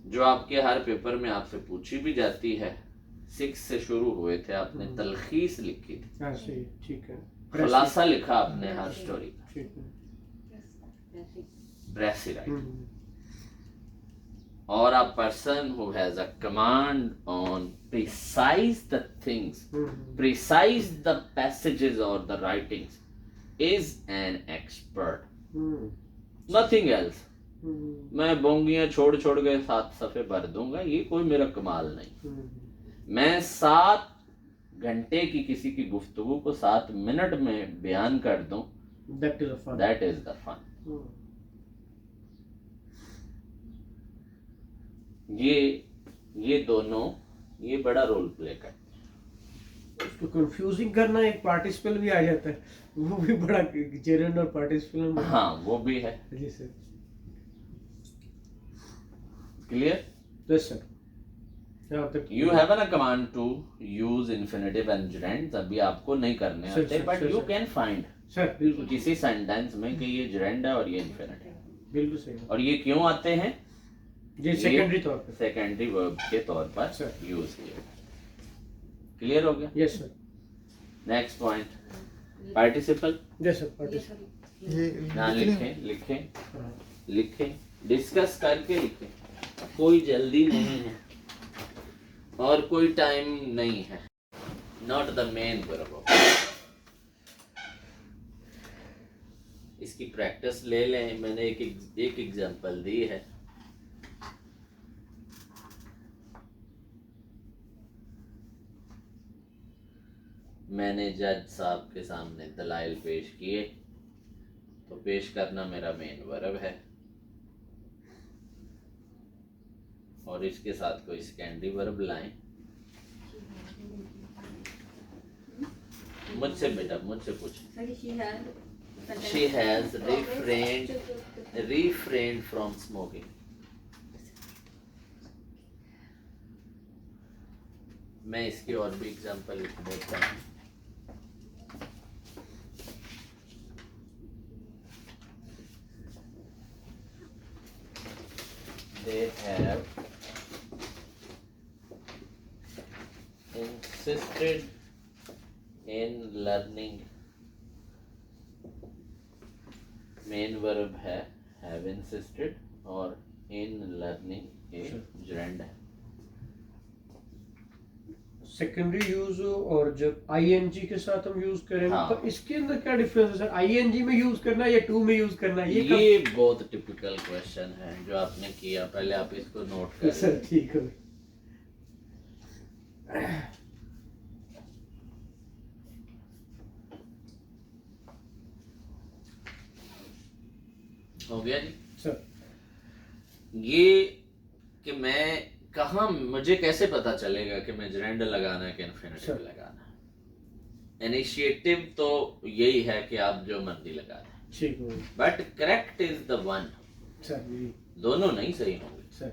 जो आपके हर पेपर में आपसे पूछी भी जाती है, 6 से शुरू हुए थे आपने, तलखीस लिखी थी, ठीक है, खुलासा लिखा आपने हर स्टोरी का, ब्रेसी राइट। और a person who has a command on precise the things, precise the passages और the writings, is an expert, nothing else। मैं बोंगियां छोड़ छोड़ के 7 सफ़े भर दूंगा, ये कोई मेरा कमाल नहीं। मैं 7 घंटे की किसी की गुफ्तगू को 7 मिनट में बयान कर दूं, that is the fun। ये दोनों ये बड़ा रोल प्ले करते हैं। उसको कंफ्यूजिंग करना, एक पार्टिसिपल भी आ जाता है, वो भी बड़ा जेरंड और पार्टिसिपल में, हाँ वो भी है। जी सर, क्लियर? Yes sir. यहाँ तक You have a command to use infinitive and gerund, अभी आपको नहीं करने आते, but you can find sir, बिल्कुल किसी सेंटेंस में कि ये gerund है और ये infinitive, बिल्कुल सही। और ये क्यों आते हैं? ये सेकेंडरी तौर पर, सेकेंडरी वर्ब के तौर पर यूज किए। क्लियर हो गया? Yes sir. Next point, participle. Yes sir, participle. ना लिखें, लिखें, लिखें, डिस्कस करके लिखें। कोई जल्दी नहीं है और कोई टाइम नहीं है. Not the main verb. इसकी प्रैक्टिस ले लें. मैंने एक एग्जांपल दी है. मैंने जज साहब के सामने दलाइल पेश किए, तो पेश करना मेरा मेन वर्ब है और इसके साथ कोई सेकेंडरी वर्ब लाएं. मुझसे बेटा, मुझसे पूछ. She has refrained from smoking. मैं इसकी और भी एग्जांपल लिख देता हूँ. They have insisted in learning. Main verb है have insisted और in learning एक gerund है. सेकेंडरी यूज और जब आईएनजी के साथ हम यूज करेंगे हाँ. तो इसके अंदर क्या डिफरेंस है सर? आईएनजी में यूज करना या टू में यूज करना, ये बहुत टिपिकल क्वेश्चन है जो आपने किया. पहले आप इसको नोट कर सर ठीक है. हो गया जी सर. ये कि मैं कहाँ, मुझे कैसे पता चलेगा कि मैं gerund लगाना है कि infinitive सर. लगाना है? इनिशिएटिव तो यही है कि आप जो मर्जी लगा दें, ठीक है but correct is the one. Sir. जी दोनों नहीं सही होंगे. सर.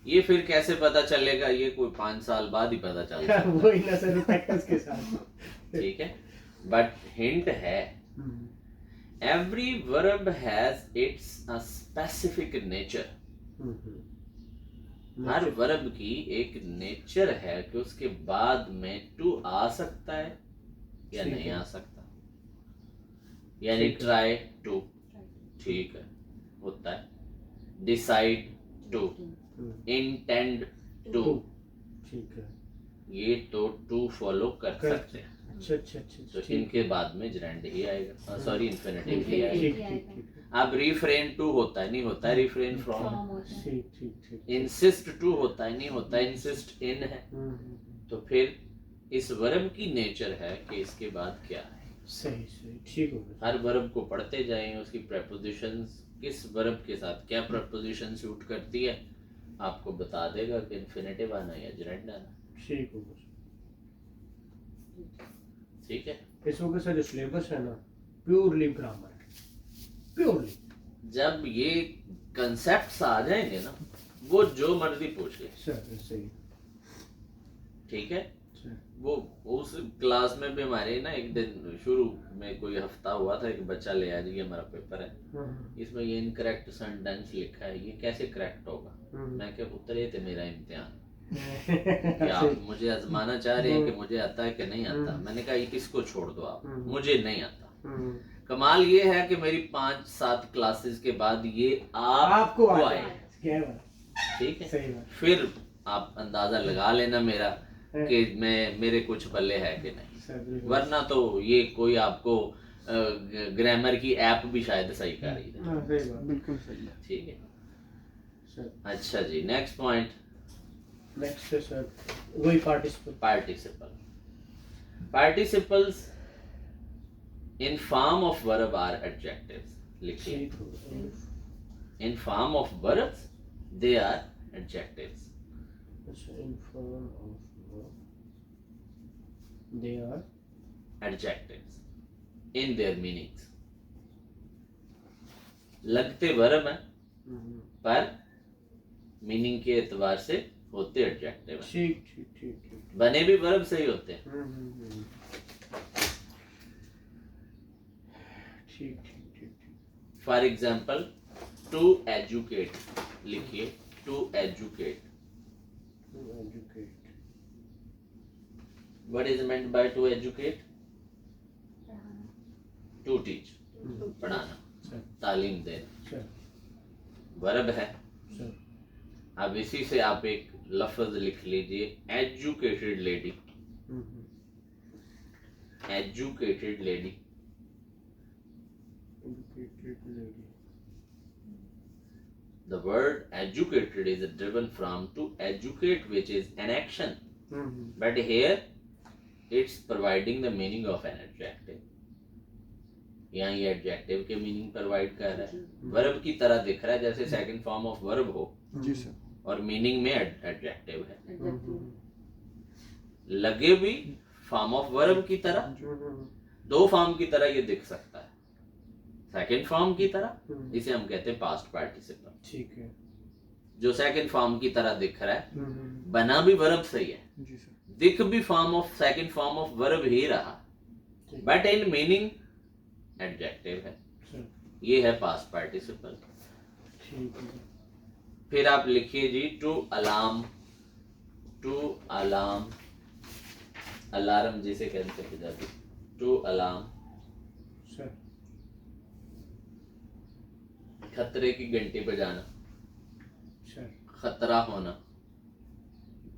ये फिर कैसे पता चलेगा? ये कोई 5 साल बाद ही पता चल सकता है. वही ना सर, प्रैक्टिस के साथ. ठीक है, बट हिंट है every verb has its a specific nature. Her verb की एक नेचर है कि उसके बाद में टू आ सकता है या ठीक नहीं है. आ सकता. यानी ठीक है. ट्राई टू, ठीक है, होता है. डिसाइड टू, इंटेंड टू, ठीक है. ये तो टू फॉलो कर कर सकते हैं. अच्छा अच्छा अच्छा. तो ठीक इनके बाद में gerund ही आएगा. सॉरी, इन्फिनिटिव ही ठीक आएगा. ठीक ठीक ठीक अब रिफ्रेन टू होता है, नहीं होता है रिफ्रेन फ्रॉम. ठीक ठीक ठीक. इंसिस्ट टू होता है, नहीं होता है इंसिस्ट इन है. तो फिर इस वर्ब की नेचर है कि इसके बाद क्या है. सही सही ठीक हो गया. हर वर्ब को पढ़ते जाएं, उसकी prepositions किस वर्ब के साथ क्या preposition सूट करती है आपको बता देगा कि इन्फिनिटिव आना या gerund आना. ठीक हो गया. ठीक है. इस वक्त सर जो सिलेबस है ना प्योरली ग्रामर है, प्योरली. जब ये कंसेप्ट्स आ जाएंगे ना, वो जो मर्जी पूछ ले. सर सही. ठीक है. सर. वो उस क्लास में भी हमारे ना एक दिन शुरू में कोई हफ्ता हुआ था, एक बच्चा ले आया जी हमारा पेपर है, इसमें ये इनकरेक्ट सेंटेंस लिखा है, ये कैसे करेक्ट होगा. मैं क्या उतरे थे मेरा इम्तिहान कि आप मुझे आजमाना चाह रहे हैं कि मुझे आता है कि नहीं आता. मैंने कहा ये किसको छोड़ दो आप, मुझे नहीं आता. कमाल ये है कि मेरी 5-7 क्लासेस के बाद ये आपको आए. क्या बात. ठीक है. सही बात. फिर आप अंदाजा लगा लेना मेरा कि मेरे कुछ पल्ले है कि नहीं. सर. वरना तो ये कोई आपको ग्रामर की ऐप भी शायद सही कर रही है. हाँ, सही बात. बिल्कुल सही है. ठीक है. सर. अच्छा जी, नेक्स्ट पॉइंट. नेक्स्ट है सर वही participle. Participle. Participles in form of verb are adjectives. लिखिए. ठीक हो गया. In form of verbs they are adjectives. अच्छा, in form of verb they are Adjectives in their meanings. लगते verb हैं पर मीनिंग के एतबार से होते एडजेक्टिव हैं. ठीक ठीक ठीक ठीक. बने भी वर्ब से ही होते हैं. ठीक ठीक ठीक ठीक. For example to educate. लिखिए to educate. To educate. What is meant by to educate? To teach. पढ़ाना, सर. तालीम देना. सर. वर्ब है. सर. अब इसी से आप एक लफ्ज लिख लीजिए, educated lady. Educated lady, the word educated is driven from to educate, which is an action, but here it's providing the meaning of an adjective. यहाँ ये एडजेक्टिव के मीनिंग प्रोवाइड कर रहा है, वर्ब की तरह दिख रहा है, जैसे सेकंड फॉर्म ऑफ वर्ब हो जी सर, और मीनिंग में एडजेक्टिव है, लगे भी फॉर्म ऑफ वर्ब की तरह, दो फॉर्म की तरह ये दिख सकता है, सेकंड फॉर्म की तरह, इसे हम कहते हैं पास्ट पार्टिसिपल। ठीक है, जो सेकंड फॉर्म की तरह दिख रहा है, बना भी वर्ब सही है, जी सर, दिख भी form of second form of verb ही रहा, बट इन मीनिंग एडजेक्टिव है, ये है पास्ट पार्टिसिपल। ठीक है, फिर आप लिखिए जी to alarm, to alarm, alarm जिसे कहते हैं पंजाबी, टू अलार्म, सर खतरे की घंटी बजाना, सर खतरा होना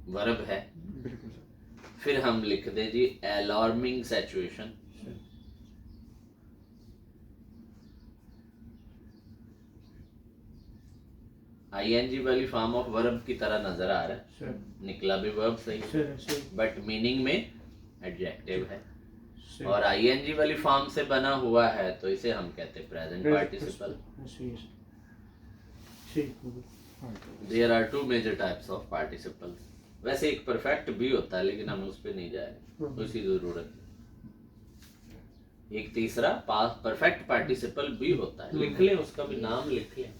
वर्ब है। बिल्कुल सर, फिर हम लिख दे जी अलार्मिंग सिचुएशन, आईएनजी वाली फॉर्म ऑफ वर्ब की तरह नजर आ रहा है, सर निकला भी वर्ब सही, सर बट मीनिंग में एडजेक्टिव है, सर और आईएनजी वाली फॉर्म से बना हुआ है तो इसे हम कहते हैं प्रेजेंट पार्टिसिपल। ठीक हाँ, there are two major types of participle. वैसे एक परफेक्ट भी होता है, लेकिन हम उस पर नहीं जा रहे, उसकी जरूरत नहीं। एक तीसरा परफेक्ट पार्टिसिपल भी होता है, लिख लें, उसका भी नाम लिख लें।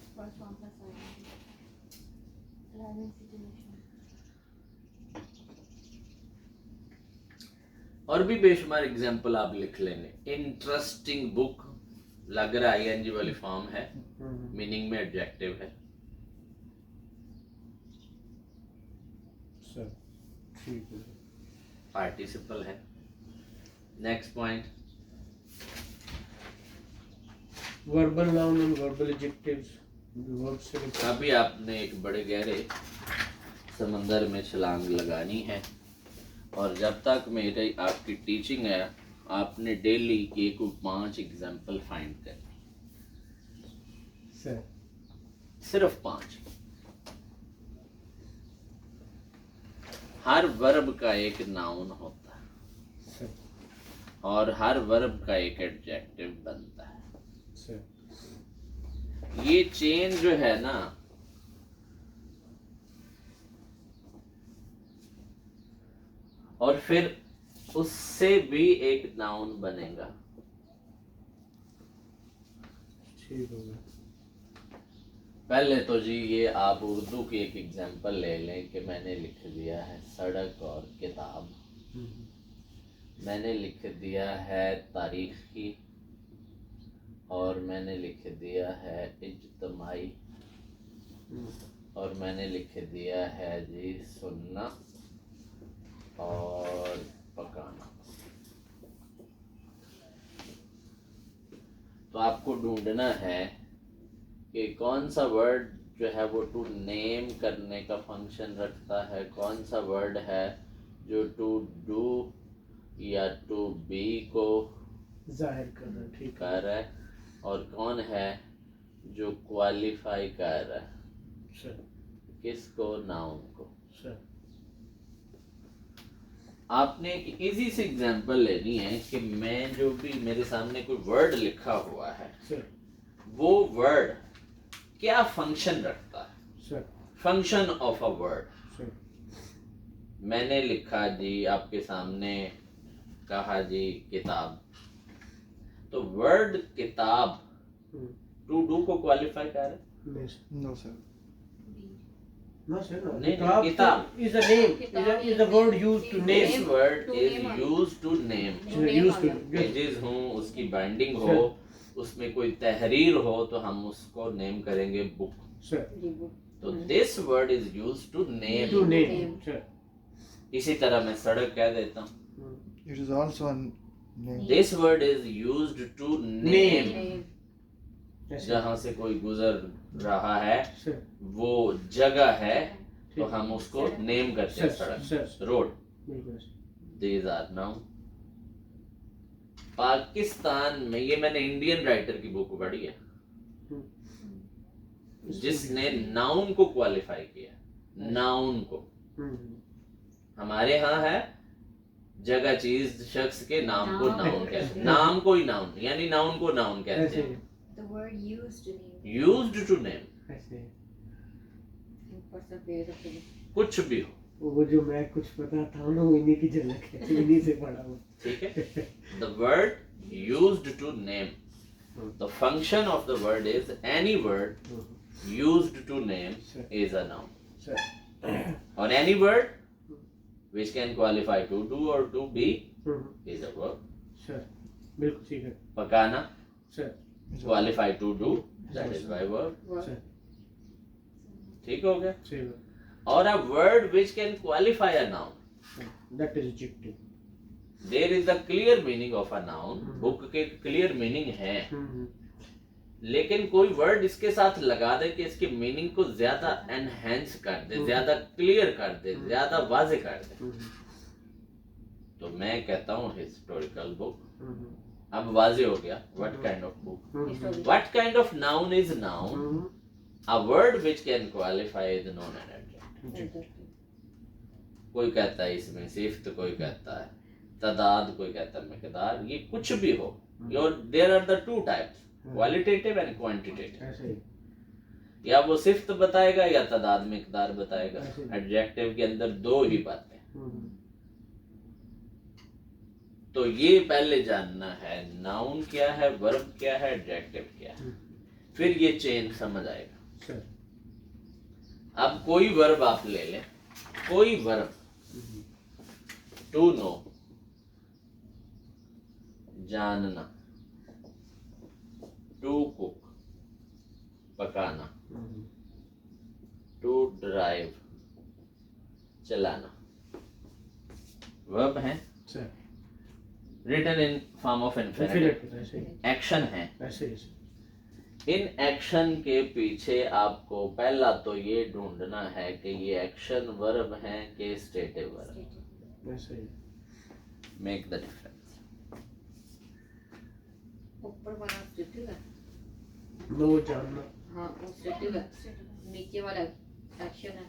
और भी बेशुमार एग्जाम्पल आप लिख लेंगे। इंटरेस्टिंग बुक, लग रहा है आईएनजी वाली फॉर्म है, मीनिंग में एडजेक्टिव है। सर ठीक है, पार्टिसिपल है। Next point, verbal noun and verbal adjectives, verb से अभी आपने एक बड़े गहरे समंदर में छलांग लगानी है, और जब तक मेरी आपकी टीचिंग है, आपने डेली के को 5 एग्जाम्पल फाइंड करनी, सर सिर्फ 5। हर वर्ब का एक नाउन होता है, सर और हर वर्ब का एक एडजेक्टिव बनता है। सर ये चेन जो है ना, और फिर उससे भी एक नाउन बनेगा। ठीक हो गया। पहले तो जी ये आप उर्दू की एक एग्जांपल ले लें कि मैंने लिख दिया है सड़क और किताब, मैंने लिख दिया है तारीख की, और मैंने लिख दिया है इज्तमाई, और मैंने लिख दिया है जी सुनना और पकाना। तो आपको ढूंढना है कि कौन सा वर्ड जो है वो टू नेम करने का फंक्शन रखता है, कौन सा वर्ड है जो टू डू या टू बी को जाहिर करना, ठीक है कर रहा है, और कौन है जो क्वालिफाई कर रहा है, सर। किसको, नाउन को। सर आपने एक इजी सी एग्जांपल लेनी है कि मैं जो भी मेरे सामने कोई वर्ड लिखा हुआ है, सर वो वर्ड क्या फंक्शन रखता है, sir function of a word. Sir मैंने लिखा जी आपके सामने, कहा जी किताब, तो वर्ड किताब टू डू को क्वालिफाई कर रहा है? नहीं sir, no sir, no sir, no. नहीं, Kitab किताब is a name, is a word used to name. This word To is name. used to name. Used to pages हो, उसकी बाइंडिंग हो, उसमें कोई तहरीर हो, तो हम उसको नेम करेंगे बुक। sir, तो this word is used to to name. name, sir. इसी तरह मैं सड़क कह देता हूँ, it is also name, this word is used to name. ऐसे जहाँ से कोई गुजर रहा है, सर वो जगह है, तो ठीक हम उसको नेम करते हैं सर सड़क, सर रोड। बिल्कुल दीज आर नाउन। पाकिस्तान में, ये मैंने इंडियन राइटर की बुक पढ़ी है जिसने नाउन को क्वालिफाई किया, नाउन को। हमारे यहाँ है जगह, चीज, शख्स के नाम को नाउन कहते हैं, नाम को ही नाउन, यानी नाउन को नाउन कहते ऐसे हैं। The word used to name. Used to name, ऐसे person place of thing. कुछ भी हो, वो जो मैं कुछ पता था ना वो इन्हीं की झलक है, इन्हीं से पढ़ा हूँ। ठीक है। The word used to name, the function of the word is any word used to name is a noun, or any word which can qualify to do or to be is a verb. Sir बिल्कुल ठीक है पकाना, sir qualify to do, that is by verb. Verb. Sir ठीक हो गया। सही बात और a word which can qualify a noun, that is adjective there is a clear meaning of a noun. book के clear meaning है, लेकिन कोई वर्ड इसके साथ लगा दे कि इसकी मीनिंग को ज्यादा एनहेंस कर दे, ज्यादा क्लियर कर दे, ज्यादा वाज़ेह कर दे, तो मैं कहता हूँ हिस्टोरिकल बुक। अब वाज़ेह हो गया, what kind of book, what kind of noun is noun, a word which can qualify is known an adjective. कोई कहता है इसमें सिफ्त, कोई कहता है तादाद, कोई कहता है मिकदार, ये कुछ भी हो, there are the two types, qualitative and quantitative. ऐसे ही या वो सिफ्त बताएगा या तादाद मिकदार बताएगा। एडजेक्टिव के अंदर दो ही बातें, तो ये पहले जानना है नाउन क्या है, वर्ब क्या है, एडजेक्टिव क्या है, फिर ये चेन समझ आएगा। सर अब कोई वर्ब आप ले लें, कोई वर्ब, टू नो जानना, टू कुक पकाना, टू ड्राइव चलाना, वर्ब है, sir written in form of infinitive, ऐसे ही एक्शन है। ऐसे ही इन एक्शन के पीछे आपको पहला तो ये ढूंढना है कि ये एक्शन वर्ब है कि स्टेटिव वर्ब। ऐसे ही मेक द डिफरेंस। ऊपर वाला स्टेटिव है, नो जानना हाँ वो स्टेटिव है, नीचे वाला एक्शन है,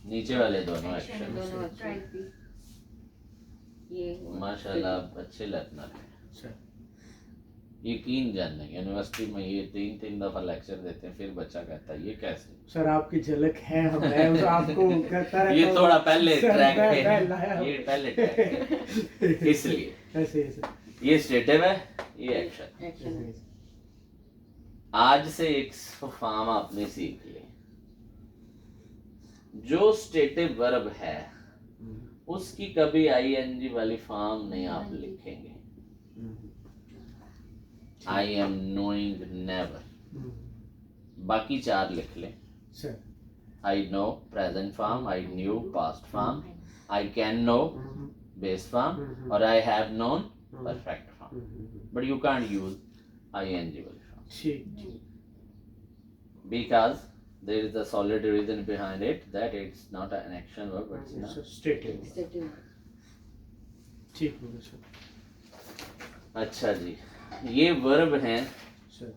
नीचे वाले दोनों एक्शन। दोनों Drive एक्शन। भी. ये हुआ माशाल्लाह अच्छे लर्नर हैं। सर यकीन जानने, यूनिवर्सिटी में ये तीन दफा लेक्चर देते हैं, फिर बच्चा कहता है ये कैसे। सर आपकी झलक है, मैं तो आपको करता रहता ये हूँ। थोड़ा पहले सर, ट्रैक मैं पे, लाया हूँ। ये पहले ट्रैक पे, इसलिए ऐसे ही सर ये स्टेटिव है, ये एक्शन। एक्शन है। आज से एक फॉर्म आपने सीख ली, जो स्टेटिव वर्ब है उसकी कभी आईएनजी वाली फॉर्म नहीं आप लिखेंगे। आई एम नोइंग नेवर, बाकी चार लिख लें। Sir I know present form, I knew past form, I can know base form, or I have known perfect form. But you can't use ing form ठीक because there is a solid reason behind it that it's not an action verb, but it's not. Stative stative है। ठीक हो गया sir. अच्छा जी, ये verb हैं। Sir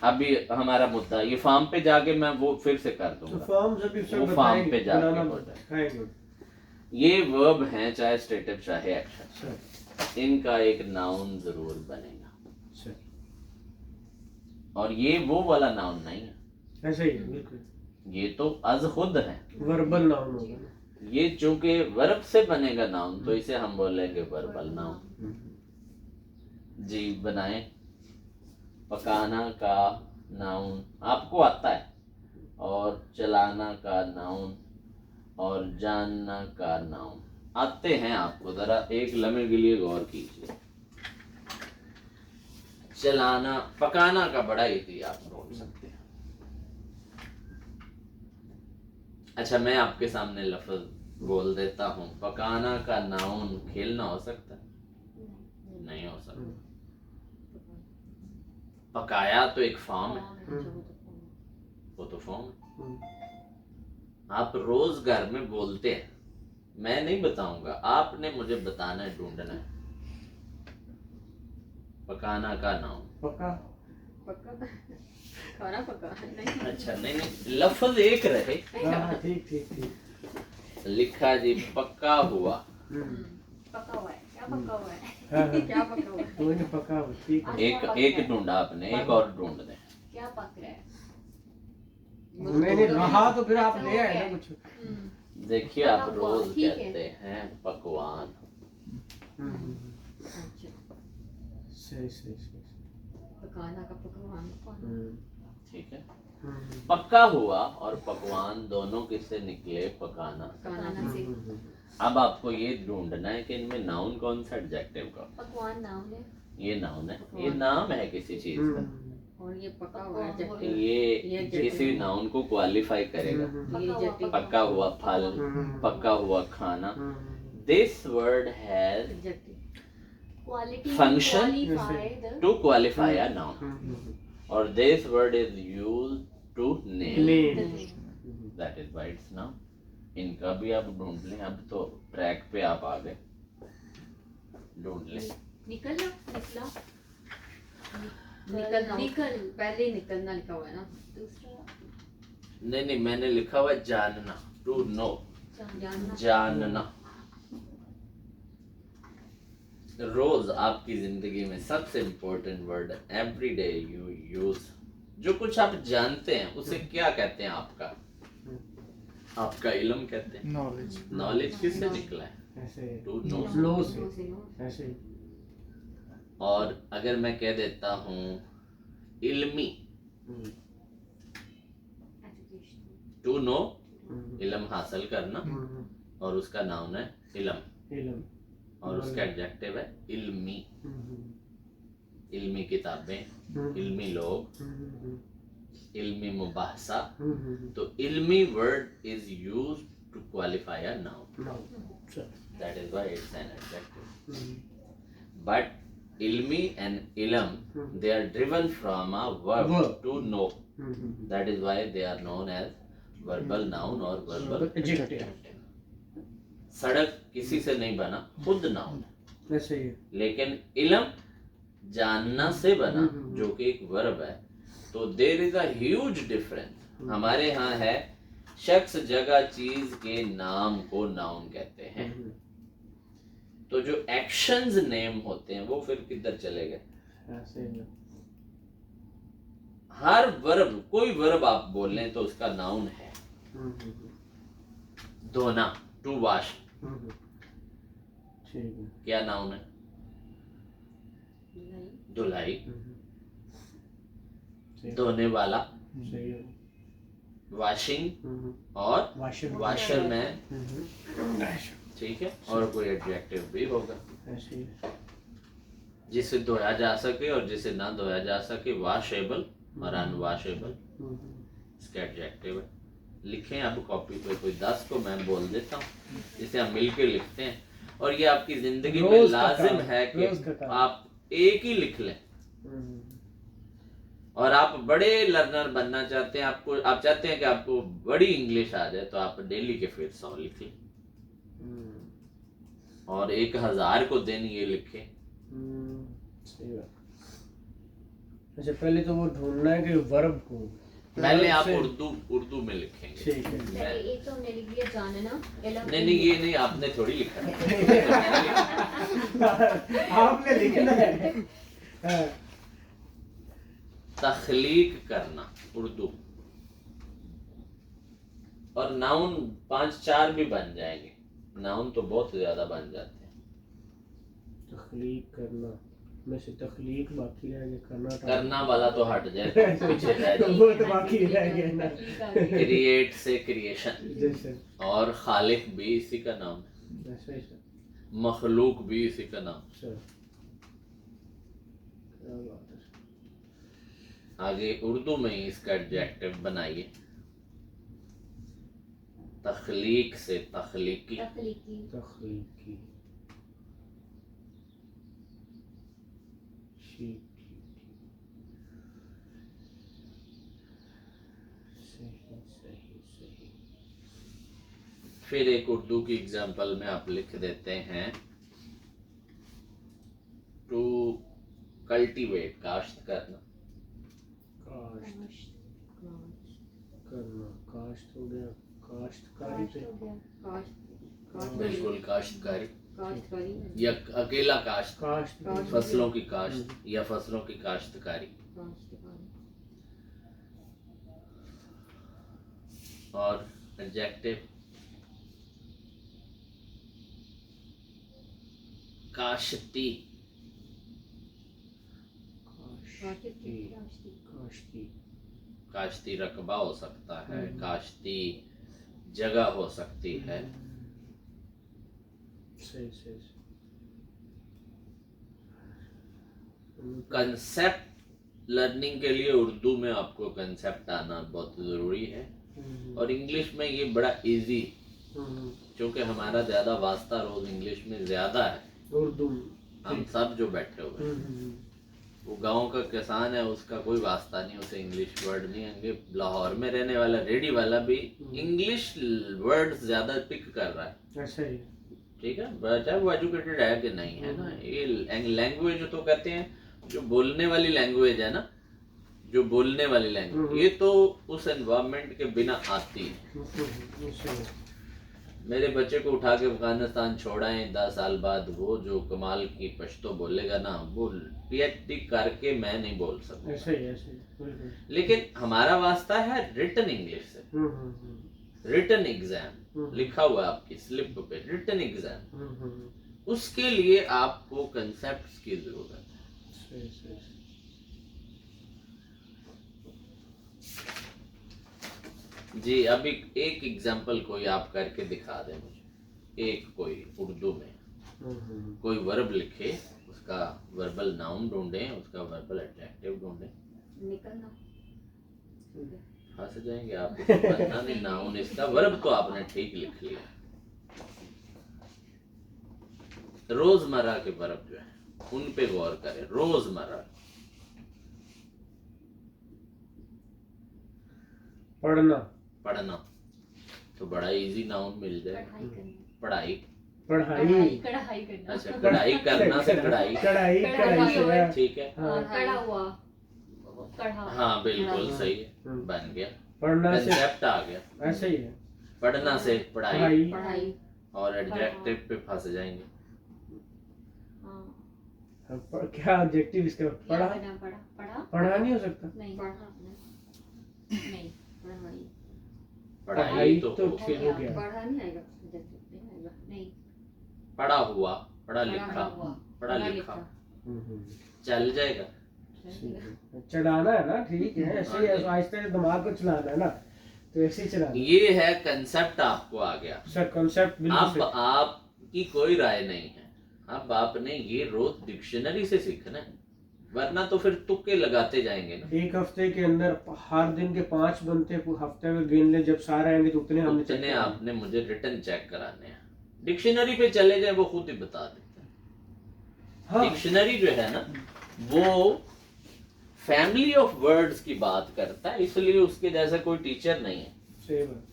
अभी हमारा मुद्दा, ये फॉर्म पे जाके मैं वो फिर से कर तो दूंगा, फॉर्म्स अभी सर वो बताएंगे, फॉर्म पे जाके बनाना हो जाए। बताएंगे। ये वर्ब हैं चाहे स्टेटिव चाहे एक्शन, सर इनका एक नाउन जरूर बनेगा। सर और ये वो वाला नाउन नहीं है, ऐसे ही है, बिल्कुल ये तो अज खुद है। वर्बल नाउन होगा। ये चूंकि वर्ब से बनेगा नाउन, तो इसे हम बोलेंगे वर्बल नाउन। जी बनाएं। पकाना का नाउन आपको आता है, और चलाना का नाउन, और जानना का नाउन आते हैं आपको। जरा एक लम्हे के लिए गौर कीजिए। चलाना, पकाना का बड़ा इजी आप ढूंढ सकते हैं। अच्छा, मैं आपके सामने लफ्ज बोल देता हूँ। पकाना का नाउन खेलना हो सकता है? नहीं हो सकता। पकाया तो एक फॉर्म है, वो तो फॉर्म। हम्म, आप रोज घर में बोलते हैं, मैं नहीं बताऊंगा, आपने मुझे बताना है, ढूंढना है। पकाना का नाम। पक्का। पक्का खाना पका नहीं। अच्छा नहीं नहीं, लफ्ज एक रहे। हाँ ठीक ठीक ठीक। लिखा जी पक्का हुआ। हम्म, पका हुआ है, क्या पका हुआ है? हाँ हाँ क्या पका हुआ है? कोई नहीं पक्का हो, ठीक है। एक ढूंढा आपने, एक और ढूंढ दें। क्या पक रहा है? मैंने कहा तो फिर आप ले आए ना कुछ। देखिए पका आप हुआ, रोज ठीक है। कहते हैं पकवान। हम्म, अच्छा, सही सही सही। पकाना का पकवान कौन? हम्म, ठीक है। हम्म, पक्का हुआ और पकवान दोनों किससे निकले? पकाना। पकाना से। अब आपको ये ढूंढना है कि इनमें नाउन कौन सा एडजेक्टिव का। पकवान नाम है ये नाउन है, ये नाम है किसी चीज का। और ये पका हुआ है पकवान adjective। ये किसी नाउन को क्वालिफाई करेगा। ये adjective। पक्का हुआ फल, पक्का हुआ खाना। This word has adjective। Quality Function? qualify the to qualify a noun, और this word is used to name. the thing. That is why it's noun. इनका भी आप ढूंढ लें, अब तो ट्रैक पे आप आ गए, ढूंढ लें। निकलना निकला निकलना। निकल पहले ही निकलना लिखा हुआ है ना। दूसरा नहीं नहीं, मैंने लिखा हुआ है जानना, टू नो, जानना। जानना। रोज आपकी जिंदगी में सबसे important word, every day you use, जो कुछ आप जानते हैं उसे क्या कहते हैं? आपका इल्म कहते हैं। Knowledge. नॉलेज किससे निकला है? ऐसे टू नो। नो नो से से नो। ऐसे। और अगर मैं कह देता हूँ इल्मी, education टू नो, इल्म हासिल करना, और उसका नाउन है इल्म, इल्म, और उसका एडजेक्टिव है इल्मी। इल्मी किताबें, इल्मी लोग, इल्मी मुबाहसा। तो इल्मी word is used to qualify a noun, that is why it's an adjective. But इल्मी एंड इल्म, they are driven from a verb Verb. to know, that is why they are known as verbal noun or verbal adjective. सड़क किसी से नहीं बना, खुद noun है। ऐसे ही। लेकिन इल्म जानना से बना, जो कि एक वर्ब है। तो there is a huge difference. हमारे यहाँ है शख्स, जगह, चीज के नाम को नाउन कहते हैं। तो जो एक्शंस नेम होते हैं वो फिर किधर चले गए? ऐसे ही। हर वर्ब, कोई वर्ब आप बोल लें तो उसका नाउन है। धोना, टू वॉश, ठीक है। क्या नाउन है? धुलाई। धोने वाला, सही है। वॉशिंग, और वॉशरमैन, ठीक है। और कोई एडजेक्टिव भी होगा ऐसे ही। जिसे धोया जा सके और जिसे ना धोया जा सके, वॉशेबल और अनवॉशेबल, इसका एडजेक्टिव है। लिखें अब कॉपी पे, कोई 10 को मैं बोल देता हूँ, जिसे हम मिलके लिखते हैं। और ये आपकी जिंदगी में रोज का लाजिम काम, है रोज का कि काम। आप एक ही लिख लें। और आप बड़े लर्नर बनना चाहते हैं, आप चाहते हैं कि आपको बड़ी इंग्लिश आ जाए, तो आप डेली के फिर 100 लिख लें, और 1000 को दिन ये लिखें। सही बात। अच्छा, पहले तो वो ढूंढना है कि वर्ब को। पहले आप से- उर्दू में लिखेंगे। ठीक है। पहले एक तो हमने लिख लिया जानना इल्म नहीं, ये नहीं, आपने थोड़ी लिखा है। आपने लिखना है। हाँ, तख्लीक करना, उर्दू। और नाउन 5-4 भी बन जाएंगे, नाउन तो बहुत ज्यादा बन जाते हैं। तख्लीक करना में से तख्लीक बाकी रह गया, करना वाला तो हट जाए, पीछे रह तो जाए। वो तो बाकी रह गया ना। क्रिएट से क्रिएशन, जैसे और खालिक भी इसी का नाम है, ऐसे मखलूक भी इसी का नाम है। सर, क्या बात है। आगे उर्दू में ही इसका एडजेक्टिव बनाइए। तख्लीक से तख्लीकी, तख्लीकी तख्लीकी। ठीक ठीक ठीक। फिर एक उर्दू की एग्जाम्पल में आप लिख देते हैं टू कल्टीवेट, काश्त करना। काश्त करना, काश्त हो गया, काश्तकारी पे बिल्कुल काश्तकारी, काश्तकारी या अकेला काश्त, काश्त फसलों की काश्त या फसलों की काश्तकारी। और एडजेक्टिव काश्ती, काश्ती काश्ती रकबा हो सकता है, काश्ती जगह हो सकती है। सही सही कंसेप्ट लर्निंग के लिए उर्दू में आपको कंसेप्ट आना बहुत जरूरी है, और इंग्लिश में ये बड़ा इजी, क्योंकि हमारा ज्यादा वास्ता रोज इंग्लिश में ज्यादा है। उर्दू हम सब जो बैठे हुए हैं, वो गांव का किसान है, उसका कोई वास्ता नहीं, उसे इंग्लिश वर्ड नहीं आएंगे। लाहौर में रहने वाला रेडी वाला भी इंग्लिश वर्ड ज्यादा पिक कर रहा है। ऐसा ही ठीक है, चाहे वो एजुकेटेड है कि नहीं है ना। ये लैंग्वेज तो कहते हैं जो बोलने वाली लैंग्वेज है ना, जो बोलने वाली लैंग्वेज, ये तो उस एनवायरनमेंट के बिना आती है। मेरे बच्चे को उठा के अफगानिस्तान छोड़ाएं 10 साल बाद, वो जो कमाल की पश्तो बोलेगा ना, वो पीएचडी करके मैं नहीं बोल सकता। ऐसे ही लेकिन हमारा वास्ता है रिटन इंग्लिश से। रिटन एग्जाम लिखा हुआ है आपकी स्लिप पे, रिटन एग्जाम, उसके लिए आपको कंसेप्ट्स की जरूरत है। जी, अभी एक एग्जाम्पल कोई आप करके दिखा दें मुझे, एक कोई उर्दू में कोई वर्ब लिखे, उसका वर्बल नाउन ढूंढें, उसका वर्बल एडजेक्टिव ढूंढें। निकलना फंस जाएंगे आप, पता नहीं नाउन, इसका वर्ब तो आपने ठीक लिख लिया। रोजमर्रा के वर्ब जो है उन पे गौर करें। रोजमर्रा पढ़ना, पढ़ना तो बड़ा इजी नाउन मिल जाए। पढ़ाई, पढ़ाई, कढ़ाई करना, अच्छा कढ़ाई करना से कढ़ाई, कढ़ाई से ठीक है, कढ़ा हुआ, कढ़ा, हाँ बिल्कुल सही है, बन गया, पढ़ना से कंसेप्ट आ गया। ऐसे ही है, पढ़ना से पढ़ाई, पढ़ाई और एडजेक्टिव पे फंस जाएंगे। क्या एडजेक्टिव इसका? पढ़ा, पढ़ा नहीं हो सकता। नहीं पढ़ा नहीं, पढ़ाई पढ़ाई तो ठीक हो गया। पढ़ा नहीं आएगा, आएगा नहीं, पढ़ा हुआ, पढ़ा लिखा, पढ़ा लिखा चल जाएगा। चढ़ाना है ना, ठीक है, ऐसे ही आहिस्ते से दिमाग को चलाना है ना, तो ऐसे ही चलाना। ये है कंसेप्ट, आपको आ गया सर कंसेप्ट अब बिल्कुल। आपकी कोई राय नहीं है, अब आपने ये रोज डिक्शनरी से सीखना है, वरना तो फिर तुक्के लगाते जाएंगे ना। एक हफ्ते के अंदर हर दिन के 5 बनते, हफ्ते में गिन ले, जब सारे आएंगे तो उतने हमने उतने आपने मुझे रिटर्न चेक कराने हैं। डिक्शनरी पे चले जाए, वो खुद ही बता देते हैं। हाँ। डिक्शनरी जो है ना, वो फैमिली ऑफ वर्ड्स की बात करता है, इसलिए उसके जैसा कोई टीचर नहीं है। सही बात।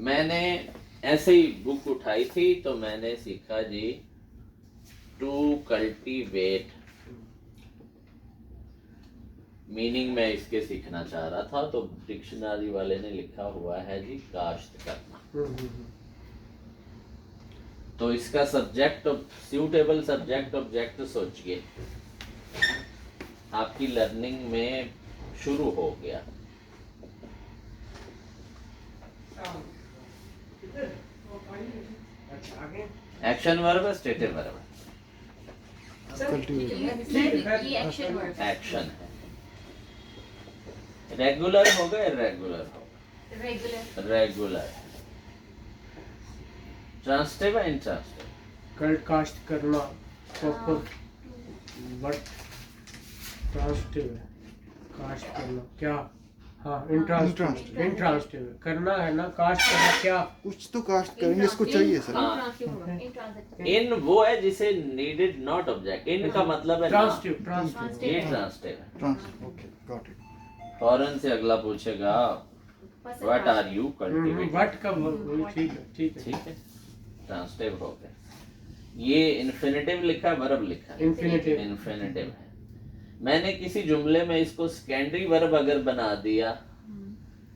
मैंने ऐसे ही बुक उठाई थी तो मैंने सीखा जी, टू कल्टीवेट, मीनिंग मैं इसके सीखना चाह रहा था, तो डिक्शनरी वाले ने लिखा हुआ है जी काश्त करना। तो इसका सब्जेक्ट, सूटेबल सब्जेक्ट ऑब्जेक्ट सोचिए, आपकी लर्निंग में शुरू हो गया। एक्शन वर्ब है, स्टेटिव वर्ब है? ये एक्शन वर्ड, एक्शन है। रेगुलर होगा, इरेगुलर होगा? Regular, regular. ट्रांसटिव है, इंट्रांसटिव? कास्ट करना प्रॉपर, बट ट्रांसटिव है। कास्ट करना क्या? हाँ, इंट्रांसटिव, इंट्रांसटिव करना है ना, कास्ट करना क्या? कुछ तो कास्ट करेंगे, इसको चाहिए सर। हाँ। इन वो है जिसे नीडेड नॉट ऑब्जेक्ट, इन का मतलब है ट्रांसटिव, ना। ट्रांसटिव। ये ट्रांसटिव है। Trans, okay, got it. फौरन से अगला पूछेगा what are you cultivating, what का ठीक है ठीक है ठीक है, ट्रांसटिव हो गया। ये इन्फिनेटिव लिखा है, वर्ब लिखा है, इन्फिनेटिव इन्फिनेटिव है। मैंने किसी जुमले में इसको सेकेंडरी वर्ब अगर बना दिया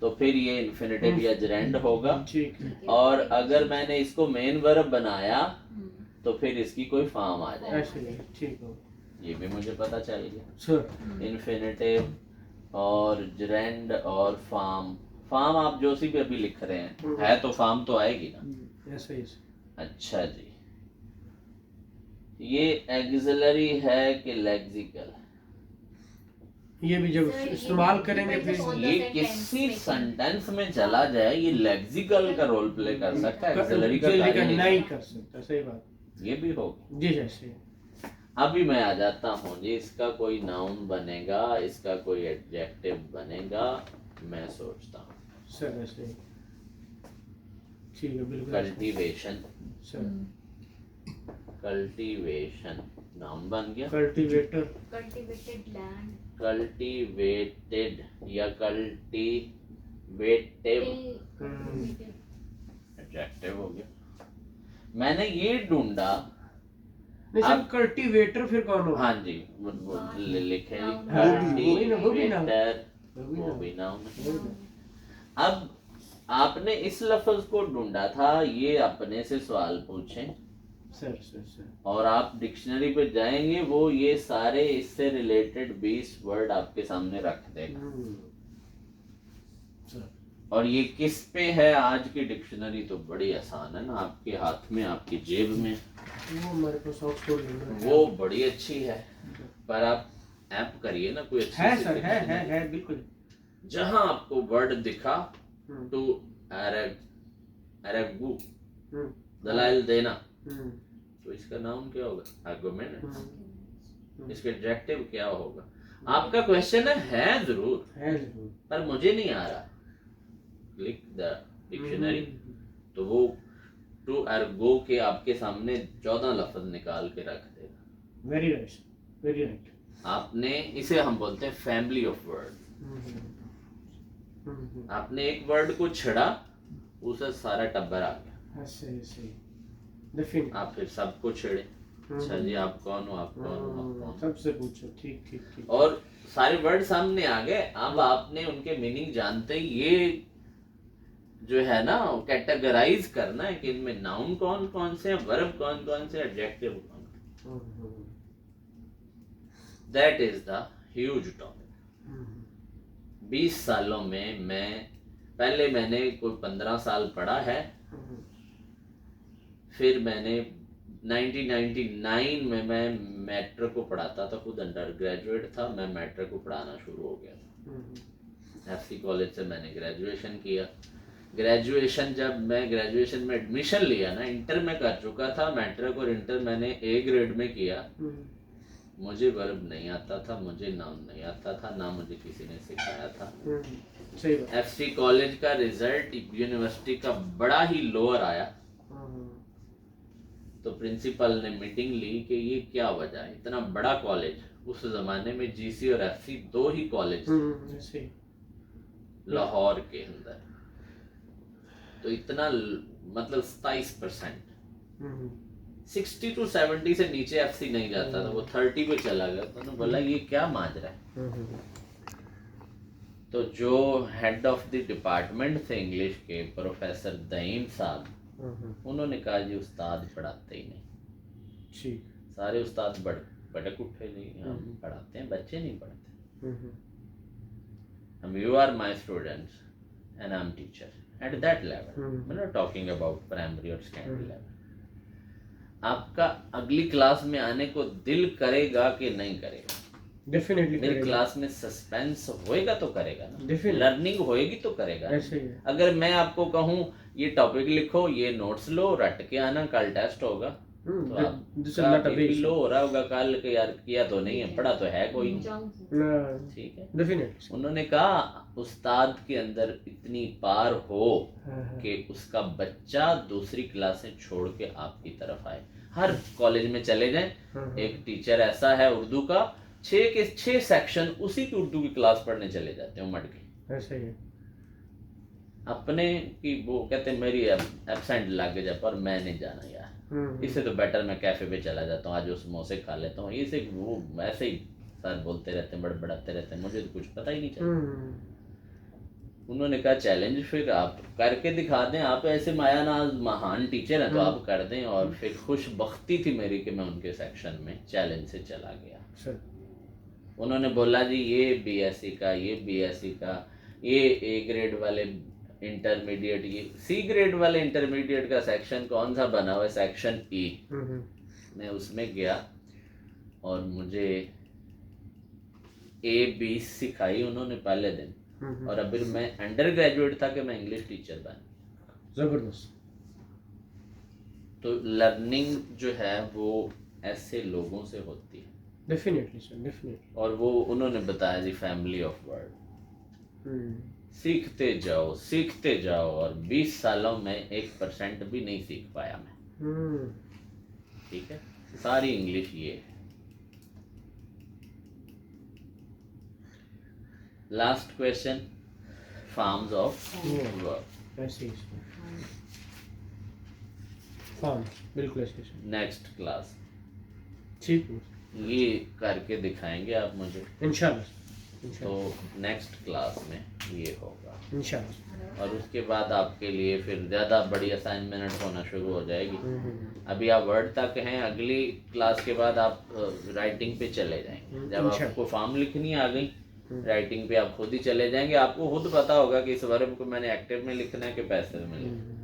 तो फिर ये इन्फिनेटिव या जरेंड होगा, ठीक है और अगर मैंने इसको मेन वर्ब बनाया तो फिर इसकी कोई फॉर्म आ जाए, ऐसे ही ठीक हो ये भी मुझे पता चल गया। सर इन्फिनेटिव और जरेंड और फॉर्म, फॉर्म आप जो सी भी अभी लिख रहे हैं है तो फॉर्म तो आएगी ना। ऐसे ही अच्छा जी, ये एक्सिलरी है कि लेक्सिकल, ये भी जब Sir, ये इस्तेमाल भी करेंगे depends फिर on the ये sentence किसी making. सेंटेंस में चला जाए ये लेक्सिकल का रोल प्ले कर सकता है, एक्सिलरी का एक्सिलरी कार्य का नहीं नहीं कर कर सकता, सही बात सकता। ये भी होगा। जी जैसे अभी मैं आ जाता हूँ जी, इसका कोई नाउन बनेगा, इसका कोई एडजेक्टिव बनेगा, मैं सोचता हूँ। सर ऐसे ही ठीक है बिल्कुल कल्टीवेशन, सर कल्टीवेशन नाउन बन गया। Cultivator Cultivated land. कल्टीवेटेड या कल्टीवेटिव Cultivated. एडजेक्टिव हो गया। मैंने ये ढूंढा, नहीं सर आप- कल्टीवेटर फिर कौन होगा हाँ जी वो लिखे Noun. वो भी noun। कल्टीवेटर, वो भी वो noun। भी नाउन है। Noun. अब आपने इस लफ्ज को ढूंढा था, ये अपने से सवाल पूछें सर सर सर और आप डिक्शनरी पे जाएंगे, वो ये सारे इससे रिलेटेड 20 वर्ड आपके सामने रख देगा। सर और ये किस पे है? आज की डिक्शनरी तो बड़ी आसान है ना, आपके हाथ में, आपकी जेब में, वो हमारे पास ऑक्सफोर्ड में वो बड़ी अच्छी है। पर आप ऐप करिए ना कोई अच्छी है सी सर है dictionary। है बिल्कुल जहां आपको वर्ड दिखा हम्म, टू अरेगू हम्म, दलाइल देना, हम्म, तो इसका नाम क्या होगा? आर्गुमेंट। हम्म, इसका एडजेक्टिव क्या होगा? आपका क्वेश्चन है जरूर, है जरूर पर मुझे नहीं आ रहा। क्लिक द डिक्शनरी, तो वो टू अर्गो के आपके सामने 14 लफ्ज निकाल के रख देगा। वेरी नाइस वेरी राइट आपने इसे हम बोलते हैं फैमिली ऑफ वर्ड। आपने एक वर्ड को छड़ा, उसे सारा टब्बर आ गया, ऐसे ऐसे डेफिनेट आप फिर सबको छेड़े। अच्छा जी आप कौन हो, आप कौन हो, आप कौन हो? सबसे पूछो ठीक ठीक ठीक और सारे वर्ड सामने आ गए। अब आपने उनके मीनिंग जानते ही ये जो है ना कैटेगराइज करना है कि इनमें नाउन कौन कौन से हैं, वर्ब कौन कौन से, एडजेक्टिव कौन। That is the huge topic. 20 सालों में मैंने कोई 15 साल पढ़ा है, फिर मैंने 1999 में मैं मैट्रिक को पढ़ाता था, खुद अंडर ग्रेजुएट था, मैं मैट्रिक को पढ़ाना शुरू हो गया था। एफसी कॉलेज से मैंने ग्रेजुएशन किया। ग्रेजुएशन जब मैं ग्रेजुएशन में एडमिशन लिया ना, इंटर में कर चुका था, मैट्रिक और इंटर मैंने ए ग्रेड में किया। मुझे वर्ब नहीं आता था, मुझे नाउन नहीं आता था, ना मुझे किसी ने सिखाया था। सही बात एफसी कॉलेज का रिजल्ट यूनिवर्सिटी का बड़ा ही लोअर आया, तो प्रिंसिपल ने मीटिंग ली कि ये क्या वजह है, इतना बड़ा कॉलेज, उस जमाने में जीसी और एफसी 2 ही कॉलेज थे लाहौर के अंदर, तो इतना मतलब 27%, 60 to 70 से नीचे एफसी नहीं जाता था, वो 30 पे चला गया। तो उन्होंने बोला ये क्या माजरा है। तो जो हेड ऑफ द डिपार्टमेंट थे इंग्लिश के, प्रोफेसर दईम साहब, उन्होंने कहा जी उस्ताद पढ़ाते ही नहीं, ठीक सारे उस्ताद भटक उठे जी, हम पढ़ाते हैं, बच्चे नहीं पढ़ते। हम you are my students and I am teacher at that level, we are talking about primary और सेकेंडरी लेवल। आपका अगली क्लास में आने को दिल करेगा कि नहीं करेगा? डेफिनेटली मेरी क्लास में सस्पेंस होएगा तो करेगा ना, Definitely. लर्निंग होएगी तो करेगा ना। ऐसे ही है अगर मैं आपको कहूँ ये टॉपिक लिखो, ये नोट्स लो, रट के आना, कल टेस्ट होगा, तो दिस इज आपका नॉट अ बीपी वेस्ट लो हो रहा होगा कल के, यार किया तो नहीं है, पढ़ा तो है कोई नहीं। ठीक है, डेफिनेटली उन्होंने कहा उस्ताद के अंदर इतनी पार हो कि उसका बच्चा दूसरी क्लासें छोड़ के आपकी तरफ आए। हर कॉलेज में चले जाएं, एक टीचर ऐसा है उर्दू का, 6 के 6 सेक्शन उसी की उर्दू की क्लास पढ़ने चले जाते हैं उमड़ के। ऐसे ही है अपने की वो कहते मेरी एब्सेंट लग जाए पर मैं नहीं जाना यार, इससे तो बेटर मैं कैफे पे चला जाता हूँ, आज वो समोसे खा लेता हूँ। इसे वो ऐसे ही सर बोलते रहते हैं, बड़बड़ाते रहते हैं, मुझे तो कुछ पता ही नहीं चलता। उन्होंने कहा चैलेंज फिर आप करके दिखा दें, आप ऐसे मायानाज महान टीचर हैं तो आप कर दें। और फिर खुशबख्ती थी मेरी कि मैं उनके सेक्शन में चैलेंज से चला गया। उन्होंने बोला जी ये बीएससी का, ये बीएससी का, ये ए ग्रेड वाले इंटरमीडिएट, ये सी ग्रेड वाले इंटरमीडिएट का सेक्शन कौन सा बना हुआ है, सेक्शन ई। मैं उसमें गया और मुझे ए बी सिखाई उन्होंने पहले दिन। और अभी मैं अंडर ग्रेजुएट था कि मैं इंग्लिश टीचर बना। जबरदस्त। तो लर्निंग जो है वो ऐसे लोगों से होती है। Definitely sir, definitely. और वो उन्होंने बताया जी फैमिली ऑफ वर्ड, सीखते जाओ। और 20 सालों में 1% भी नहीं सीख पाया मैं। ठीक है, सारी इंग्लिश ये है। Last question, farms of work. ऐसे ही फॉर्म बिल्कुल ऐसे। नेक्स्ट क्लास ठीक, ये करके दिखाएंगे आप मुझे इंशाल्लाह। तो नेक्स्ट क्लास में ये होगा इंशाल्लाह। और उसके बाद आपके लिए फिर ज़्यादा बड़ी असाइनमेंट होना शुरू हो जाएगी। अभी आप वर्ड तक हैं, अगली क्लास के बाद आप राइटिंग पे चले जाएंगे। जब आपको फॉर्म लिखनी आ गई, राइटिंग पे आप खुद ही चले जाएंगे। आपको खुद पता होगा कि इस वर्ब को मैंने एक्टिव में लिखना है कि पैसिव में लिखना है।